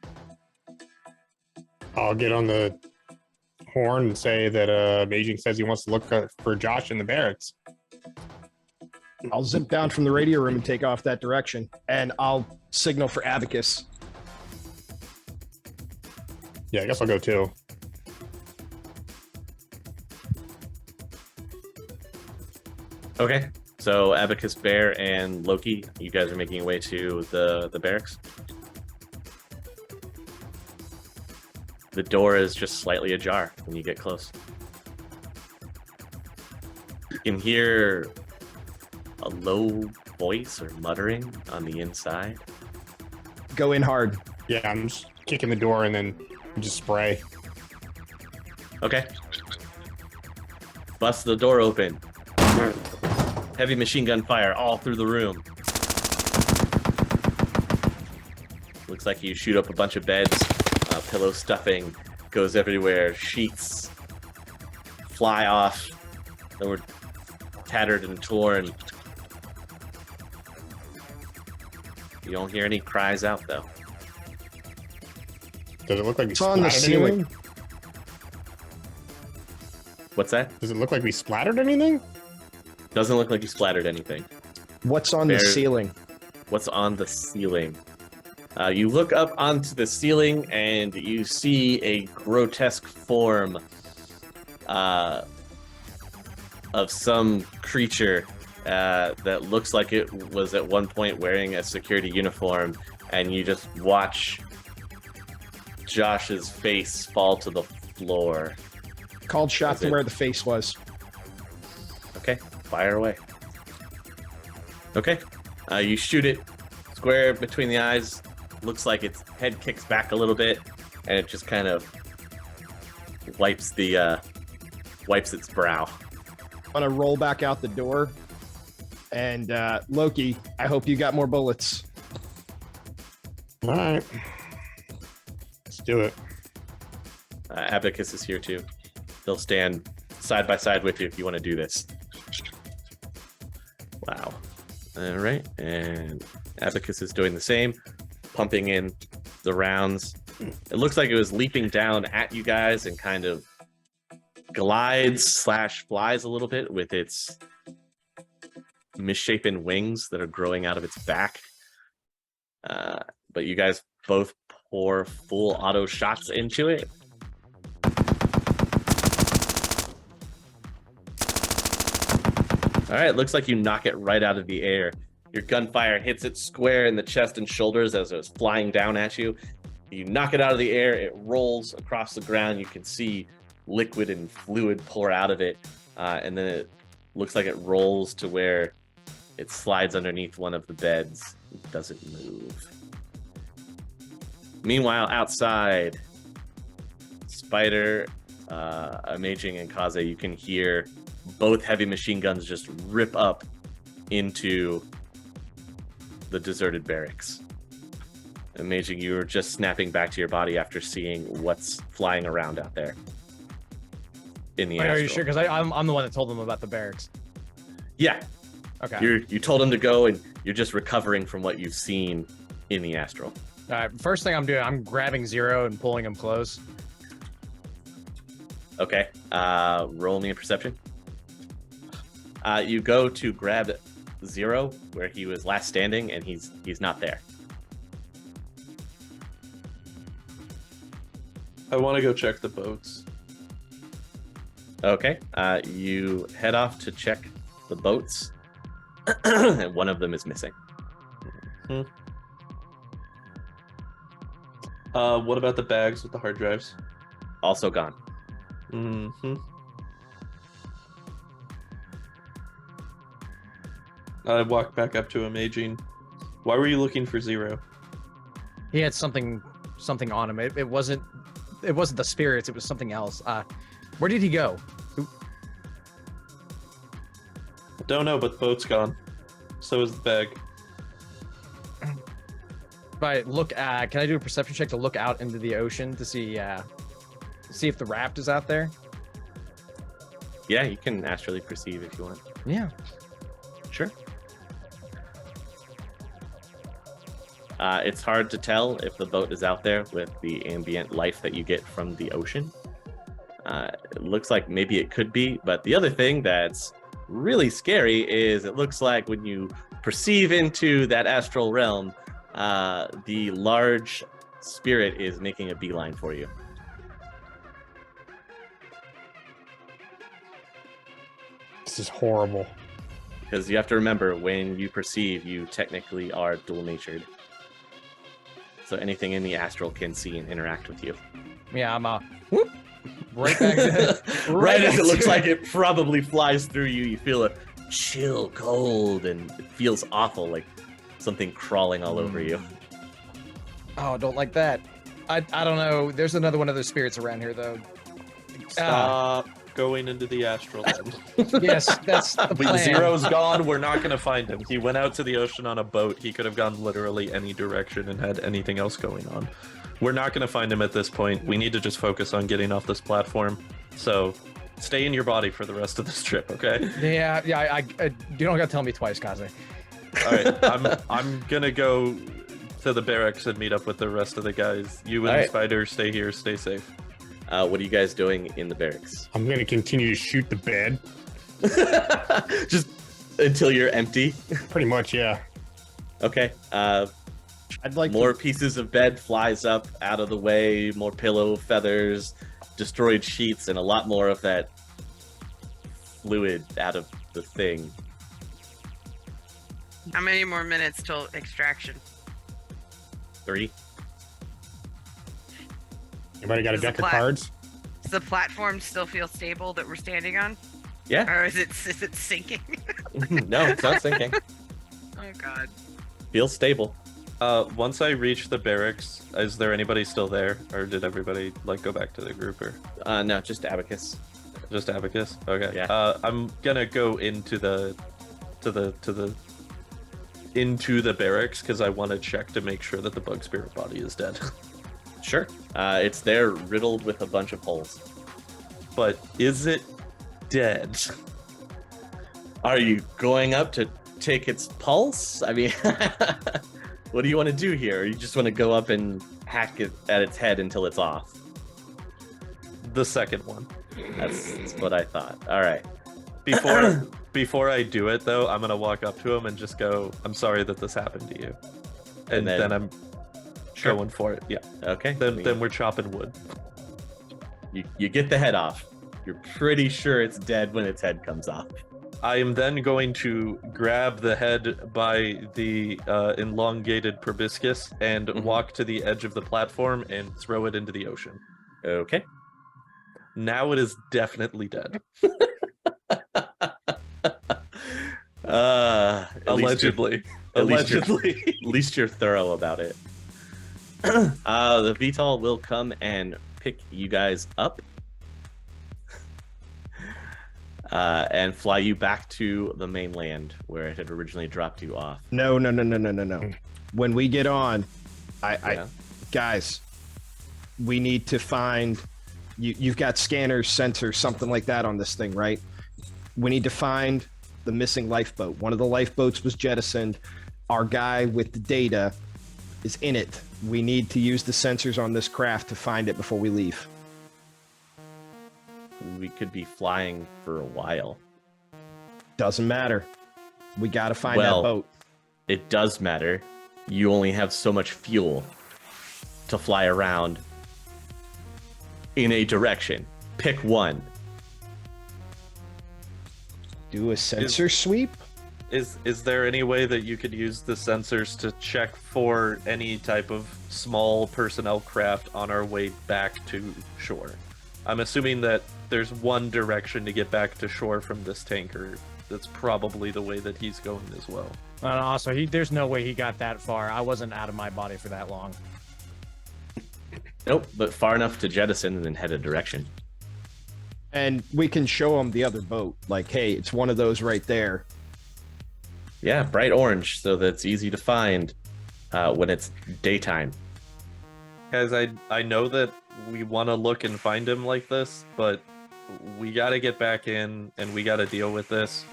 I'll get on the horn and say that Amaging says he wants to look for Josh in the barracks. I'll zip down from the radio room and take off that direction, and I'll signal for Abacus. Yeah, I guess I'll go too. Okay. So Abacus, Bear, and Loki, you guys are making your way to the barracks. The door is just slightly ajar when you get close. You can hear a low voice or muttering on the inside. Go in hard. Yeah, I'm just kicking the door and then just spray. Okay. Bust the door open. Heavy machine gun fire all through the room. Looks like you shoot up a bunch of beds. Pillow stuffing goes everywhere. Sheets fly off. They were tattered and torn. You don't hear any cries out, though. Does it look like we It's on the splattered anything? ceiling. What's that? Does it look like we splattered anything? Doesn't look like you splattered anything. What's on the Bear- ceiling? What's on the ceiling? You look up onto the ceiling and you see a grotesque form of some creature that looks like it was at one point wearing a security uniform, and you just watch Josh's face fall to the floor. Called shot Is to it- where the face was. Okay, fire away. Okay, you shoot it square between the eyes. Looks like its head kicks back a little bit, and it just kind of wipes its brow. On a roll back out the door. And Loki, I hope you got more bullets. All right. Let's do it. Abacus is here too. They'll stand side by side with you if you want to do this. Wow. All right. And Abacus is doing the same, pumping in the rounds. It looks like it was leaping down at you guys and kind of glides / flies a little bit with its misshapen wings that are growing out of its back. But you guys both pour full auto shots into it. All right, looks like you knock it right out of the air. Your gunfire hits it square in the chest and shoulders as it was flying down at you. You knock it out of the air, it rolls across the ground. You can see liquid and fluid pour out of it. And then it looks like it rolls to where it slides underneath one of the beds. It doesn't move. Meanwhile, outside, Spider, Amaging, and Kaze, you can hear both heavy machine guns just rip up into the deserted barracks. Amaging, you were just snapping back to your body after seeing what's flying around out there. In the Are you sure? Because I'm the one that told them about the barracks. Yeah. Okay. You told them to go, and you're just recovering from what you've seen in the astral. All right. First thing I'm doing, I'm grabbing Zero and pulling him close. Okay. Roll me a perception. You go to grab Zero where he was last standing, and he's not there. I want to go check the boats. Okay. You head off to check the boats, and one of them is missing. What about the bags with the hard drives? Also gone. I walked back up to Amaging. Why were you looking for Zero? He had something on him. It wasn't the spirits. It was something else. Where did he go? Don't know, but the boat's gone. So is the bag. But can I do a perception check to look out into the ocean to see if the raft is out there? Yeah, you can astrally perceive if you want. Yeah. Sure. It's hard to tell if the boat is out there with the ambient life that you get from the ocean. It looks like maybe it could be, but the other thing that's really scary is it looks like when you perceive into that astral realm, the large spirit is making a beeline for you. This is horrible. Because you have to remember, when you perceive, you technically are dual-natured. So anything in the astral can see and interact with you. Yeah, I'm whoop, right back to right as it looks like it probably flies through you, you feel a chill cold, and it feels awful, like something crawling all over you. Oh, don't like that. I don't know. There's another one of those spirits around here, though. Stop going into the astral then. Yes, that's the plan. Zero's gone. We're not going to find him. He went out to the ocean on a boat. He could have gone literally any direction and had anything else going on. We're not going to find him at this point. We need to just focus on getting off this platform. So stay in your body for the rest of this trip, okay? Yeah. You don't got to tell me twice, Kaze. All right, I'm going to go to the barracks and meet up with the rest of the guys. You and the Spider, stay here, stay safe. What are you guys doing in the barracks? I'm going to continue to shoot the bed. Just until you're empty? Pretty much, yeah. Okay. I'd like more pieces of bed flies up out of the way, more pillow feathers, destroyed sheets, and a lot more of that fluid out of the thing. How many more minutes till extraction? 3. Anybody got a deck of cards? Does the platform still feel stable that we're standing on? Yeah. Or is it sinking? No, it's not sinking. Oh god. Feels stable. Once I reach the barracks, is there anybody still there, or did everybody go back to the group? Or no, just Abacus. Just abacus. Okay. Yeah. I'm gonna go into the barracks because I want to check to make sure that the bug spirit body is dead. Sure. It's there riddled with a bunch of holes. But is it dead? Are you going up to take its pulse? I mean, what do you want to do here? Or you just want to go up and hack it at its head until it's off? The second one. That's what I thought. All right. Before I do it, though, I'm gonna walk up to him and just go, "I'm sorry that this happened to you," and then I'm going for it. Yeah. Okay. Then we're chopping wood. You get the head off. You're pretty sure it's dead when its head comes off. I am then going to grab the head by the elongated proboscis and walk to the edge of the platform and throw it into the ocean. Okay. Now it is definitely dead. Allegedly. At least you're thorough about it. The VTOL will come and pick you guys up. And fly you back to the mainland where it had originally dropped you off. No. When we get on, guys, we need to find. You've got scanners, sensors, something like that on this thing, right? We need to find the missing lifeboat. One of the lifeboats was jettisoned. Our guy with the data is in it. We need to use the sensors on this craft to find it before we leave. We could be flying for a while. Doesn't matter. We got to find that boat. It does matter. You only have so much fuel to fly around in a direction. Pick one. Do a sensor sweep? Is there any way that you could use the sensors to check for any type of small personnel craft on our way back to shore? I'm assuming that there's one direction to get back to shore from this tanker. That's probably the way that he's going as well. And also, there's no way he got that far. I wasn't out of my body for that long. Nope, but far enough to jettison and then head a direction. And we can show him the other boat. Like, hey, it's one of those right there. Yeah, bright orange, so that it's easy to find when it's daytime. Guys, I know that we want to look and find him like this, but we got to get back in and we got to deal with this.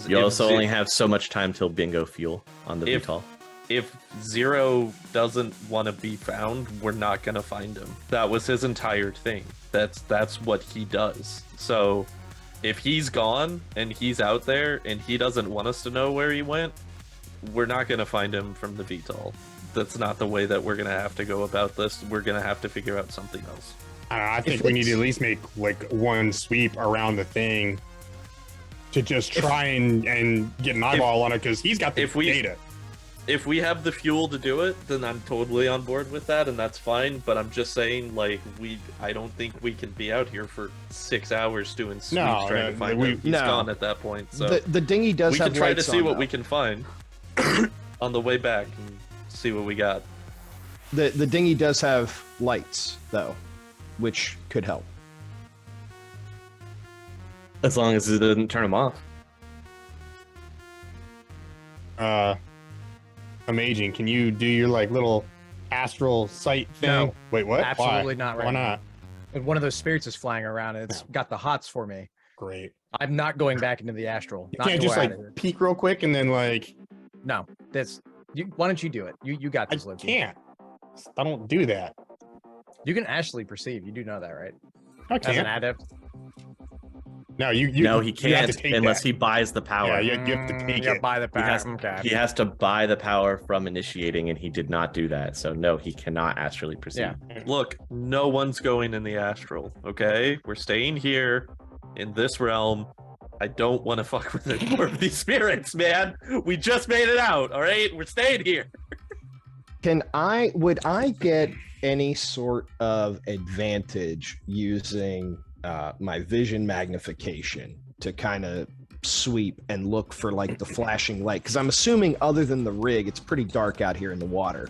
You also only have so much time till bingo fuel on the VTOL. If Zero doesn't want to be found, we're not going to find him. That was his entire thing. That's what he does. So if he's gone and he's out there and he doesn't want us to know where he went, we're not going to find him from the VTOL. That's not the way that we're going to have to go about this. We're going to have to figure out something else. I think we need to at least make like one sweep around the thing to just try and get an eyeball on it, because he's got the data. If we have the fuel to do it, then I'm totally on board with that, and that's fine. But I'm just saying, like, I don't think we can be out here for 6 hours doing sweeps trying to find him. He's gone at that point. So the dinghy does have lights. We can try to see what though. we can find on the way back and see what we got. The dinghy does have lights though, which could help. As long as it doesn't turn them off. Amaging, can you do your like little astral sight thing? No. Wait, what? Absolutely not right Why now. not? And one of those spirits is flying around. And it's got the hots for me. Great. I'm not going back into the astral. You Not can't until just we're like out of here. peek real quick and then like. No, why don't you do it? You got I this, Loki. can't. I don't do that. You can actually perceive. You do know that, right? I As an can't. adept. No, you. No, he you have can't to take unless that. he buys the power. Yeah, you have to take Yeah, it. buy the He has, power. Okay. he has to buy the power from initiating, and he did not do that. So no, he cannot astrally perceive. Yeah. Look, no one's going in the astral, okay? We're staying here in this realm. I don't want to fuck with any more of these spirits, man. We just made it out, all right? We're staying here. Would I get any sort of advantage using my vision magnification to kind of sweep and look for like the flashing light? Because I'm assuming other than the rig, it's pretty dark out here in the water.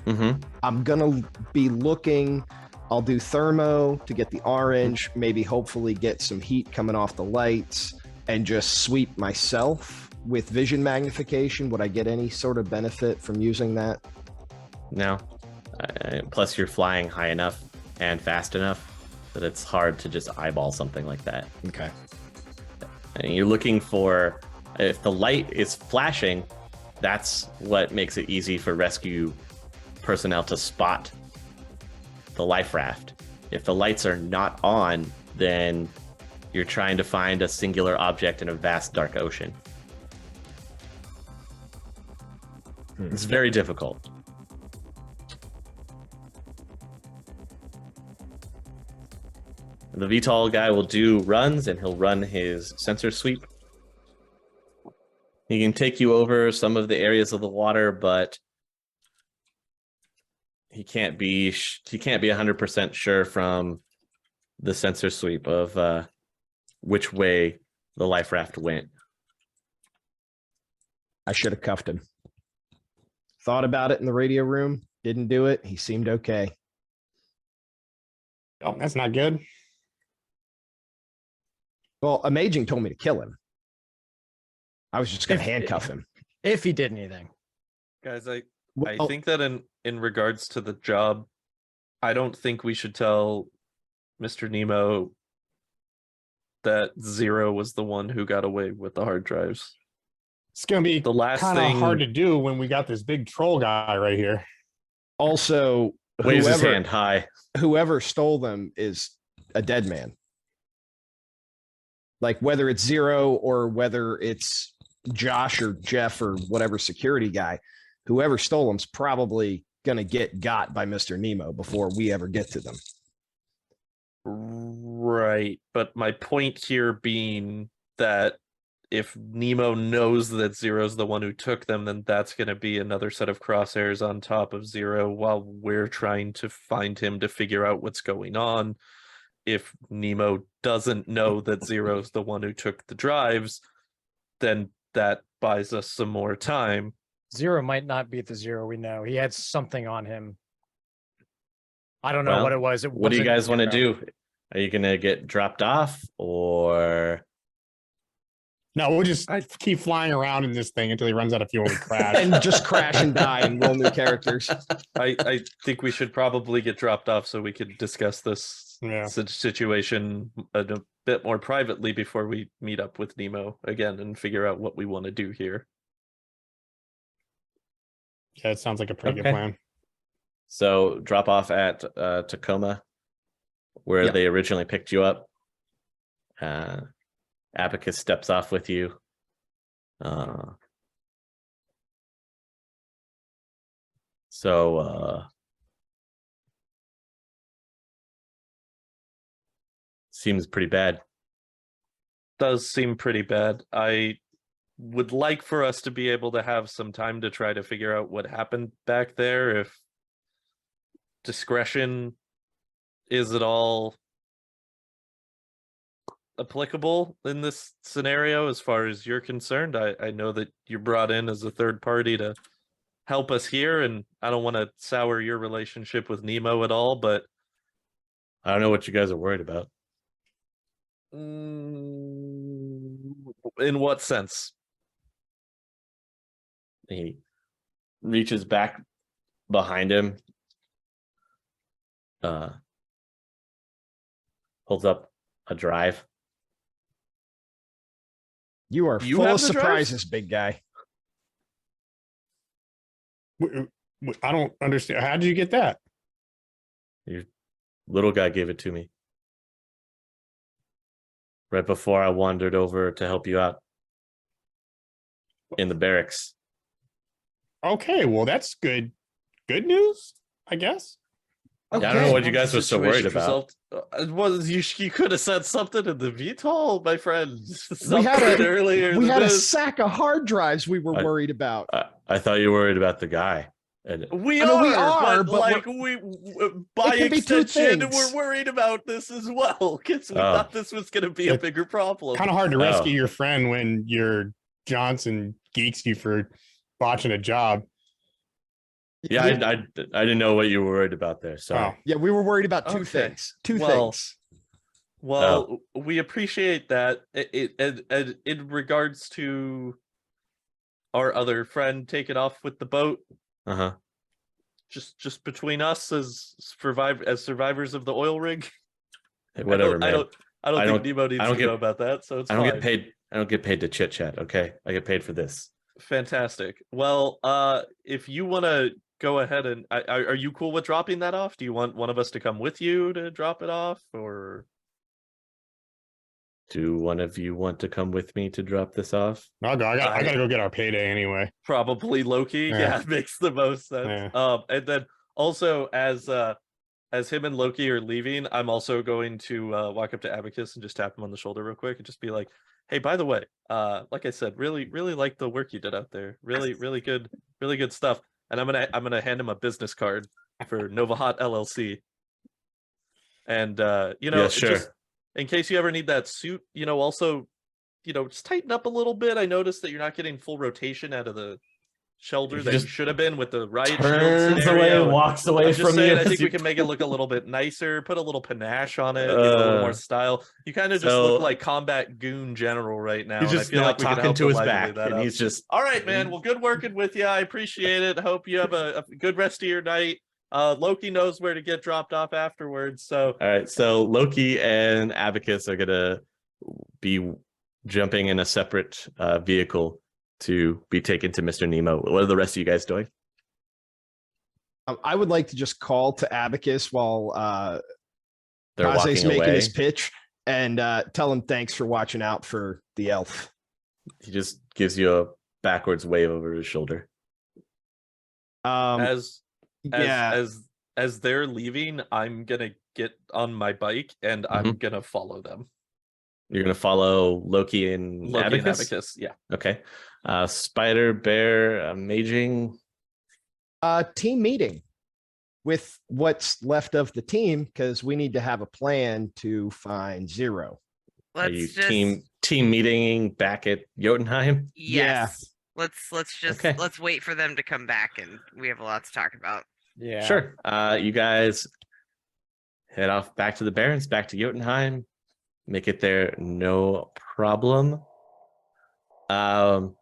Mm-hmm. I'm gonna be looking I'll do thermo to get the orange, maybe hopefully get some heat coming off the lights, and just sweep myself with vision magnification. Would I get any sort of benefit from using that? No. Plus, you're flying high enough and fast enough that it's hard to just eyeball something like that. Okay. And you're looking for, if the light is flashing, that's what makes it easy for rescue personnel to spot the life raft. If the lights are not on, then you're trying to find a singular object in a vast dark ocean. It's very difficult. The VTOL guy will do runs, and he'll run his sensor sweep. He can take you over some of the areas of the water, but he can't be 100% sure from the sensor sweep of which way the life raft went. I should have cuffed him. Thought about it in the radio room, didn't do it. He seemed okay. Oh, that's not good. Well, Amaging told me to kill him. I was just going to handcuff him. If he did anything. Guys, I Well, think that in regards to the job, I don't think we should tell Mr. Nemo that Zero was the one who got away with the hard drives. It's gonna be The last kind of thing hard to do when we got this big troll guy right here. also, Waves his hand high. whoever stole them is a dead man. Like whether it's Zero or whether it's Josh or Jeff or whatever security guy, whoever stole them's probably going to get got by Mr. Nemo before we ever get to them. Right, but my point here being that if Nemo knows that Zero's the one who took them, then that's going to be another set of crosshairs on top of Zero while we're trying to find him to figure out what's going on. If Nemo doesn't know that Zero's the one who took the drives, then that buys us some more time. Zero might not be the Zero we know. He had something on him. I don't know Well, what it was. What do you guys want to Zero. do? Are you going to get dropped off, or? No, we'll just keep flying around in this thing until he runs out of fuel and we crash. And just crash and die and roll new characters. I think we should probably get dropped off so we could discuss this situation a bit more privately before we meet up with Nemo again and figure out what we want to do here. Yeah, it sounds like a pretty good plan. So drop off at Tacoma, where they originally picked you up. Abacus steps off with you. Seems pretty bad. Does seem pretty bad. I would like for us to be able to have some time to try to figure out what happened back there. If discretion is at all applicable in this scenario as far as you're concerned. I know that you're brought in as a third party to help us here, and I don't want to sour your relationship with Nemo at all, but I don't know what you guys are worried about. In what sense? He reaches back behind him, holds up a drive. You are You full have of the drive? surprises, big guy. I don't understand. How did you get that? Your little guy gave it to me right before I wandered over to help you out in the barracks. Okay, well, that's good. Good news, I guess. I don't know what you guys were so worried Situation about. Was you could have said something in the VTOL, my friend. We had Something earlier. We than had a this. sack of hard drives we were worried about. I thought you were worried about the guy. And We I mean, we are, are, but but like by It can be two extension, things. we're worried about this as well because we Oh. thought this was going to be a It- bigger problem. Kind of hard to Oh. rescue your friend when your Johnson geeks you for botching a job. Yeah, I didn't know what you were worried about there. Sorry. Yeah, we were worried about two Okay. things. Two Well, things. Well, we appreciate that. In regards to our other friend taking off with the boat, Uh-huh. just between us as survivors of the oil rig. Hey, whatever, I man. don't think Nemo needs to know about that, so it's I don't fine. get paid. I don't get paid to chit chat. Okay, I get paid for this. Fantastic. Well, if you want to go ahead and are you cool with dropping that off? Do you want one of us to come with you to drop it off, or Do one of you want to come with me to drop this off? I'll go. I gotta go get our payday anyway. probably Loki? Yeah, it makes the most sense. And then also as him and Loki are leaving, I'm also going to walk up to Abacus and just tap him on the shoulder real quick and just be like, "Hey, by the way, like I said, really like the work you did out there. Really good stuff." And I'm gonna hand him a business card for Nova Hot LLC. And Yeah, sure. just in case you ever need that suit, also, just tighten up a little bit. I noticed that you're not getting full rotation out of the shelter that you should have been with the riot shield Turns scenario. away, walks away I'm just from saying, you. I as think you- we can make it look a little bit nicer, put a little panache on it, give it a little more style. You kind of just So- look like combat goon general right now. He's and just I feel now like we can talking help to his lively back, that and up. he's just. All right, man. Well, good working with you. I appreciate it. Hope you have a good rest of your night. Loki knows where to get dropped off afterwards. So All right, so Loki and Abacus are gonna be jumping in a separate vehicle to be taken to Mr. Nemo. What are the rest of you guys doing? I would like to just call to Abacus while They're Kaze's walking making away. his pitch and tell him thanks for watching out for the elf. He just gives you a backwards wave over his shoulder. as yeah. they're leaving, I'm gonna get on my bike and I'm gonna follow them. You're gonna follow Loki and Loki and Abacus? Abacus, yeah. Okay. Spider, Bear, Amaging. Team meeting with what's left of the team because we need to have a plan to find Zero. Are you Let's just team meeting back at Jotunheim? yes. Let's just Okay. let's wait for them to come back, and we have a lot to talk about. Yeah. Sure. You guys head off back to the Barrens, back to Jotunheim. Make it there, no problem. All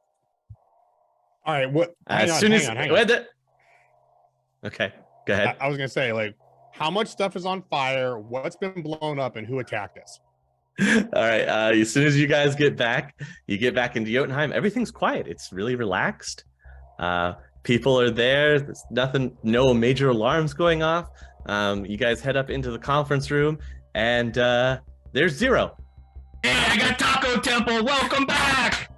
right. What? Hang on. Okay, go ahead. I was gonna say, like, how much stuff is on fire? What's been blown up, and who attacked us? All right. As soon as you guys get back, into Jotunheim. Everything's quiet. It's really relaxed. People are there. There's nothing, no major alarms going off. You guys head up into the conference room, and there's Zero. Hey, I got Taco Temple. Welcome back.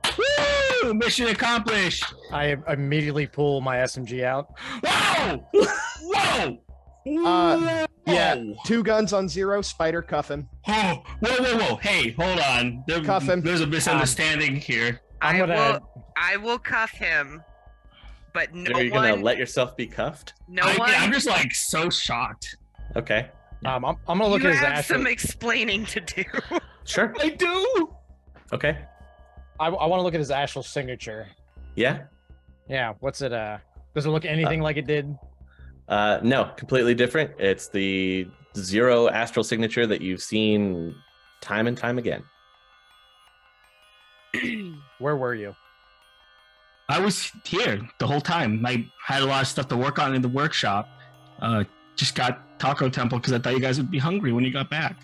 Woo! Mission accomplished. I immediately pull my SMG out. Whoa! Whoa! Yeah, 2 guns on Zero. Spider, cuff him. Oh, whoa! Hey, hold on. Cuff him. There's a misunderstanding here. I will cuff him, but no Are you one. gonna let yourself be cuffed? No I'm one. just like so shocked. Okay, I'm gonna look You at his have astral. some explaining to do. sure. I do. Okay, I want to look at his astral signature. yeah. Yeah. What's it? Does it look anything like it did? No, completely different. It's the Zero astral signature that you've seen time and time again. Where were you? I was here the whole time. I had a lot of stuff to work on in the workshop. Just got Taco Temple because I thought you guys would be hungry when you got back.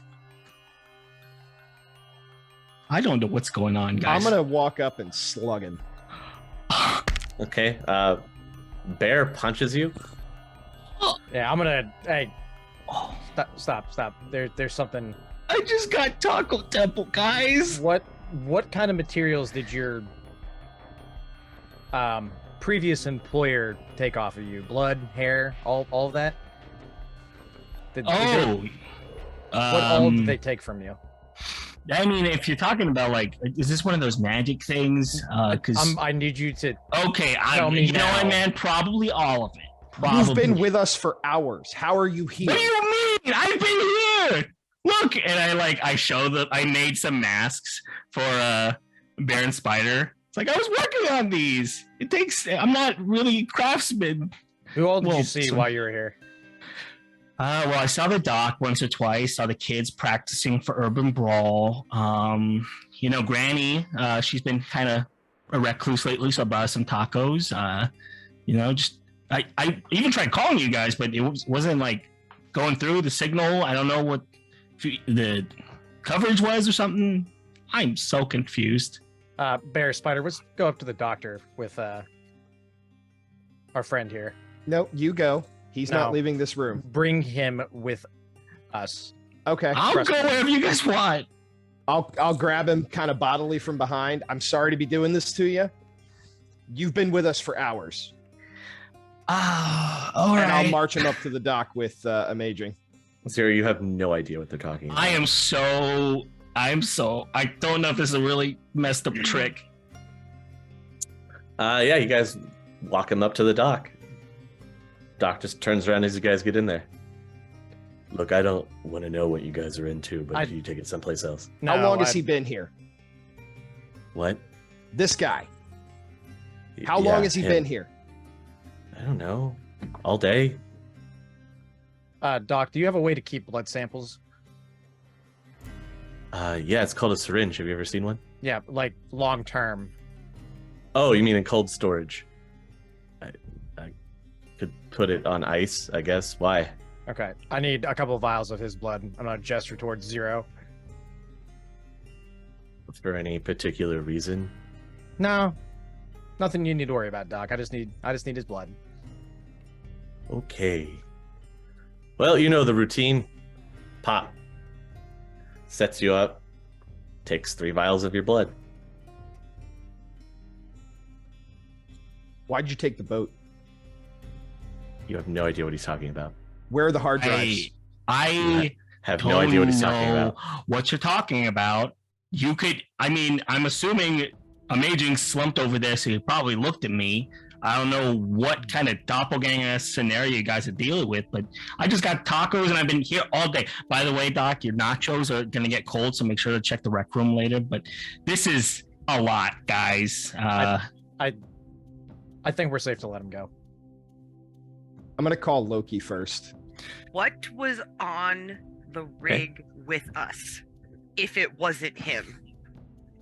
I don't know what's going on, guys. I'm gonna walk up and slug him. Okay. Bear punches you. Yeah, I'm gonna. Hey, stop. There's something. I just got Taco Temple, guys. What kind of materials did your previous employer take off of you? Blood, hair, all of that? What all did they take from you? I mean, if you're talking about like, is this one of those magic things? Because I need you to. okay, tell me you know what, now. man? Probably all of it. Probably. You've been with us for hours. How are you here? What do you mean? I've been here. Look, and I show that I made some masks for Bear and Spider. It's like I was working on these. It takes. I'm not really craftsman. Who all did Well, you see so- while you were here? Well, I saw the doc once or twice. Saw the kids practicing for Urban Brawl. Granny, she's been kind of a recluse lately, so I brought her some tacos. I even tried calling you guys, but it wasn't like going through the signal. I don't know what the coverage was or something. I'm so confused. Bear, Spider, let's go up to the doctor with our friend here. No, you go. He's No. not leaving this room. Bring him with us. Okay. I'll Trust go me. wherever you guys want. I'll grab him kind of bodily from behind. I'm sorry to be doing this to you. You've been with us for hours. All And I'll right. march him up to the dock with Amaging. Zero, you have no idea what they're talking about. I don't know if this is a really messed up trick. Yeah, you guys walk him up to the dock. Doc just turns around as you guys get in there. Look, I don't want to know what you guys are into, but you take it someplace else. No, How long has he been here? What? This guy. How long has he been here? I don't know. All day. Doc, do you have a way to keep blood samples? Yeah, it's called a syringe. Have you ever seen one? Yeah, like long term. Oh, you mean in cold storage? I could put it on ice, I guess. Why? Okay, I need a couple of vials of his blood. I'm gonna gesture towards Zero. For any particular reason? No, nothing you need to worry about, Doc. I just need his blood. Okay. Well, you know the routine. Pop. Sets you up. Takes 3 vials of your blood. Why'd you take the boat? You have no idea what he's talking about. Where are the hard drives? I Have no idea what he's talking don't know about. what you're talking about. I'm assuming Amaging slumped over there, so he probably looked at me. I don't know what kind of doppelganger scenario you guys are dealing with, but I just got tacos and I've been here all day. By the way, Doc, your nachos are going to get cold, so make sure to check the rec room later. But this is a lot, guys. I think we're safe to let him go. I'm going to call Loki first. What was on the rig with us if it wasn't him?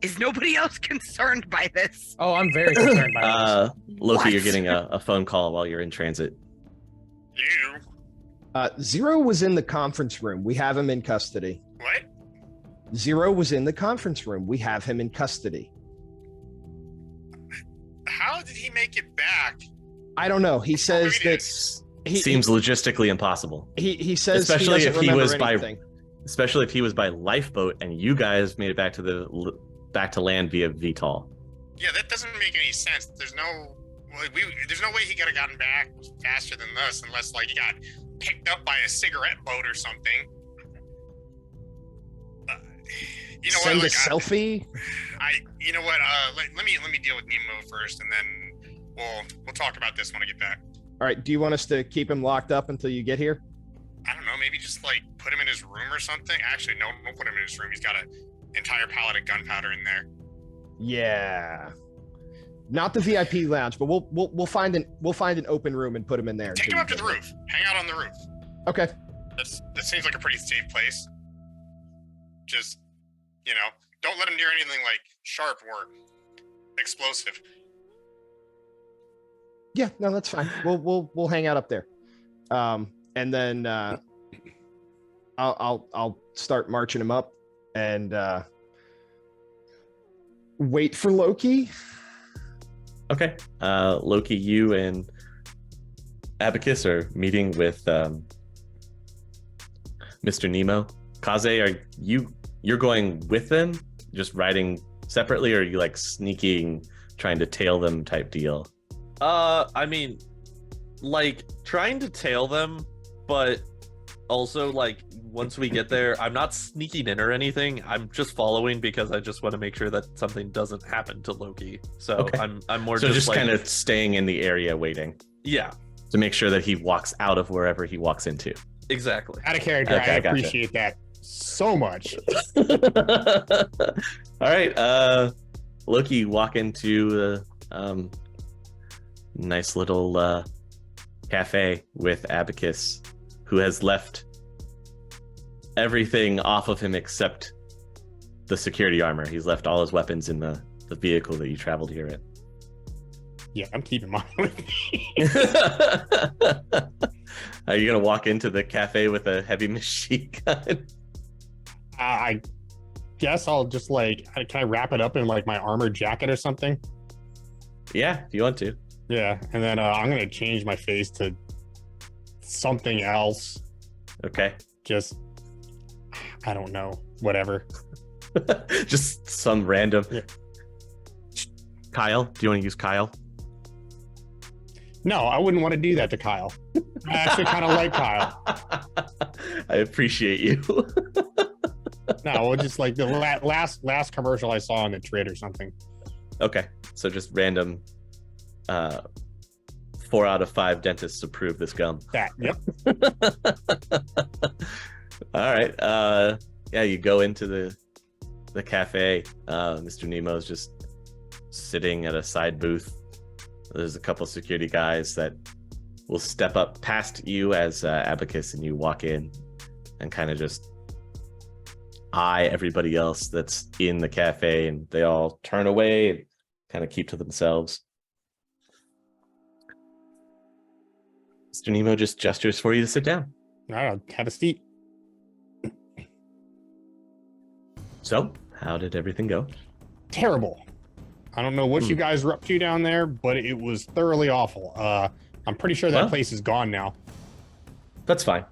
Is nobody else concerned by this? Oh, I'm very concerned by this. Loki, What? you're getting a phone call while you're in transit. You. Zero was in the conference room. We have him in custody. What? Zero was in the conference room. We have him in custody. How did he make it back? I don't know. He says that Seems logistically impossible. he says Especially he doesn't if he remember was anything. Especially if he was by lifeboat and you guys made it back to land via VTOL. Yeah, that doesn't make any sense. There's no way he could have gotten back faster than this, unless he got picked up by a cigarette boat or something. You know Send what? a selfie. You know what? Let me deal with Nemo first, and then we'll talk about this when I get back. All right. Do you want us to keep him locked up until you get here? I don't know. Maybe just put him in his room or something. Actually, no, don't put him in his room. He's got an entire pallet of gunpowder in there. Yeah. Not the VIP lounge, but we'll find an open room and put him in there. Take until him up you to the get roof. Hang out on the roof. Okay. That seems like a pretty safe place. Just, don't let him near anything sharp or explosive. Yeah, no, that's fine. We'll hang out up there. And then I'll start marching him up and wait for Loki. Okay. Loki, you and Abacus are meeting with Mr. Nemo. Kaze, you're going with them? Just riding separately, or are you sneaking, trying to tail them type deal? Trying to tail them, but also once we get there, I'm not sneaking in or anything. I'm just following because I just want to make sure that something doesn't happen to Loki. So Okay. I'm more So just kind of staying in the area waiting yeah, to make sure that he walks out of wherever he walks into. exactly. Out of character, Okay, I gotcha. appreciate that so much. All right, Loki, walk into nice little cafe with Abacus, who has left everything off of him except the security armor. He's left all his weapons in the vehicle that you traveled here in. Yeah, I'm keeping mine with me. Are you gonna walk into the cafe with a heavy machine gun? I guess I'll just like, can I wrap it up in like my armored jacket or something? Yeah, if you want to. Yeah, and then I'm gonna change my face to something else. Okay. Just, I don't know, whatever. Just some random. Yeah. Kyle, do you want to use Kyle? No, I wouldn't want to do that to Kyle. I actually kind of like Kyle. I appreciate you. No, we'll just like the last commercial I saw on the Trid or something. Okay, so just random 4 out of 5 dentists approve this gum. That, yep. All right. Yeah, you go into the cafe. Mr. Nemo's just sitting at a side booth. There's a couple security guys that will step up past you as Abacus and you walk in and kind of just eye everybody else that's in the cafe, and they all turn away and kind of keep to themselves. Mr. Nemo just gestures for you to sit down. All right, I'll have a seat. So, how did everything go? Terrible. I don't know what you guys were up to down there, but it was thoroughly awful. I'm pretty sure that place is gone now. That's fine.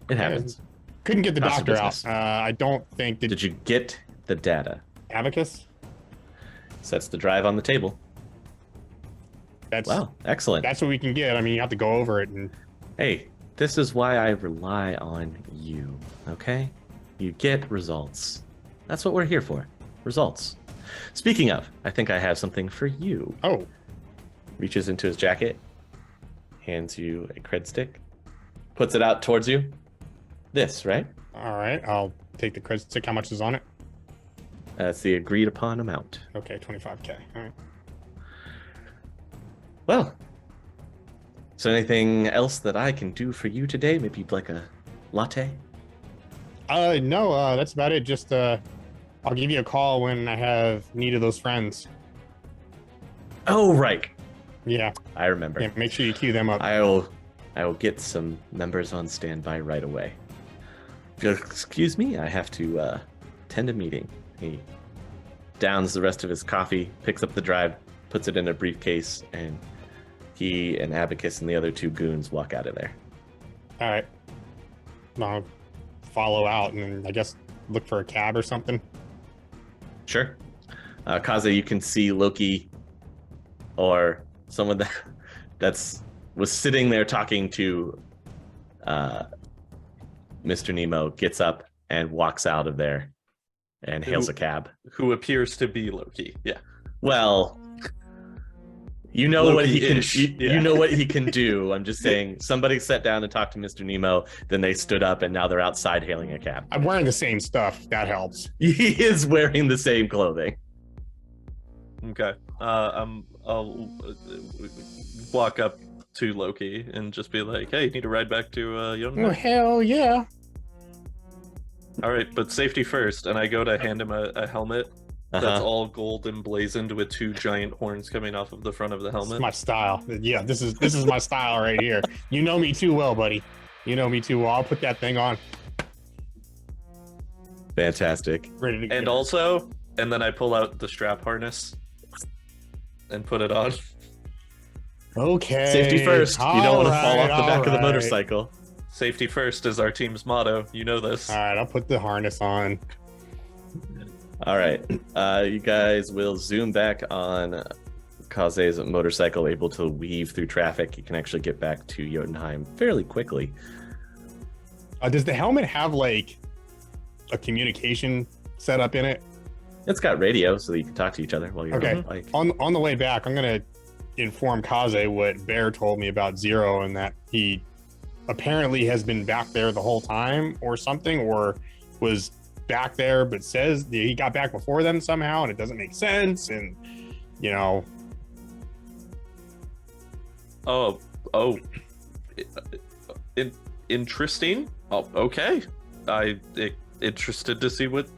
It happens. Couldn't get the Awesome doctor out. business. I don't think Did you get the data? Abacus? Sets the drive on the table. That's Wow, excellent. That's what we can get. I mean, you have to go over it and Hey, this is why I rely on you, okay? You get results. That's what we're here for. Results. Speaking of, I think I have something for you. Oh. Reaches into his jacket, hands you a cred stick, puts it out towards you. This, right? All right, I'll take the credit stick. How much is on it? That's the agreed upon amount. Okay, 25K. All right. Well, is there anything else that I can do for you today? Maybe you'd like a latte? No, that's about it. Just I'll give you a call when I have need of those friends. Oh, right. Yeah. I remember. Yeah, make sure you queue them up. I will get some members on standby right away. Excuse me, I have to attend a meeting. He downs the rest of his coffee, picks up the drive, puts it in a briefcase, and he and Abacus and the other 2 goons walk out of there. All right. I'll follow out and then I guess look for a cab or something. Sure. Kaze, you can see Loki or someone that was sitting there talking to Mr. Nemo gets up and walks out of there and hails a cab. Who appears to be Loki. Yeah. Well, you know what he can. Loki-ish, yeah. You know what he can do. I'm just saying. Somebody sat down and talked to Mr. Nemo. Then they stood up, and now they're outside hailing a cab. I'm wearing the same stuff. That helps. He is wearing the same clothing. Okay. I'll walk up to Loki and just be like, "Hey, you need to ride back to Oh, Jotunheim?" hell yeah. All right, but safety first. And I go to hand him a helmet that's all gold emblazoned with 2 giant horns coming off of the front of the This helmet. is my style. Yeah, this is my style right here. You know me too well, buddy. You know me too well. I'll put that thing on. Fantastic. Ready to go. And also, and then I pull out the strap harness and put it on. Okay. Safety first. You don't want to fall off the back of the alright. motorcycle. Safety first is our team's motto. You know this. All right, I'll put the harness on. All right. You guys will zoom back on Kaze's motorcycle, able to weave through traffic. You can actually get back to Jotunheim fairly quickly. Does the helmet have like a communication setup in it? It's got radio so that you can talk to each other while you're Okay. on the bike. On the way back, I'm gonna inform Kaze what Bear told me about Zero and that he apparently has been back there the whole time or something, or was back there but says he got back before them somehow and it doesn't make sense, and you know. Oh, Oh, interesting. Oh, okay. Interested to see what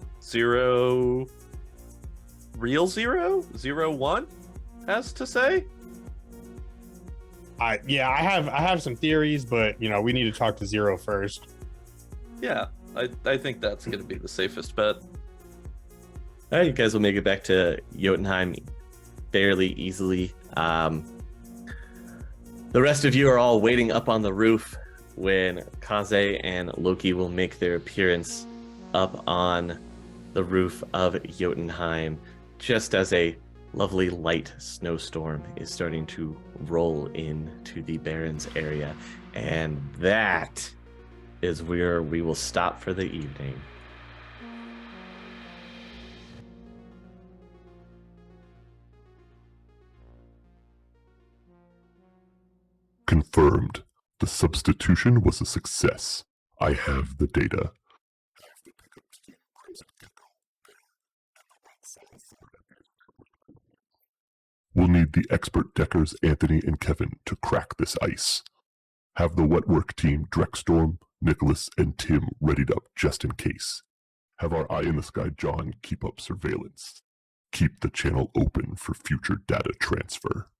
real zero one has to say. I have some theories, but we need to talk to Zero first. Yeah, I think that's going to be the safest bet. All right, you guys will make it back to Jotunheim fairly easily. The rest of you are all waiting up on the roof when Kaze and Loki will make their appearance up on the roof of Jotunheim, just as a lovely light snowstorm is starting to roll into the Barrens area. And that is where we will stop for the evening. Confirmed. The substitution was a success. I have the data. We'll need the expert Deckers, Anthony, and Kevin to crack this ice. Have the wet work team Drekstorm, Nicholas, and Tim readied up just in case. Have our eye in the sky John keep up surveillance. Keep the channel open for future data transfer.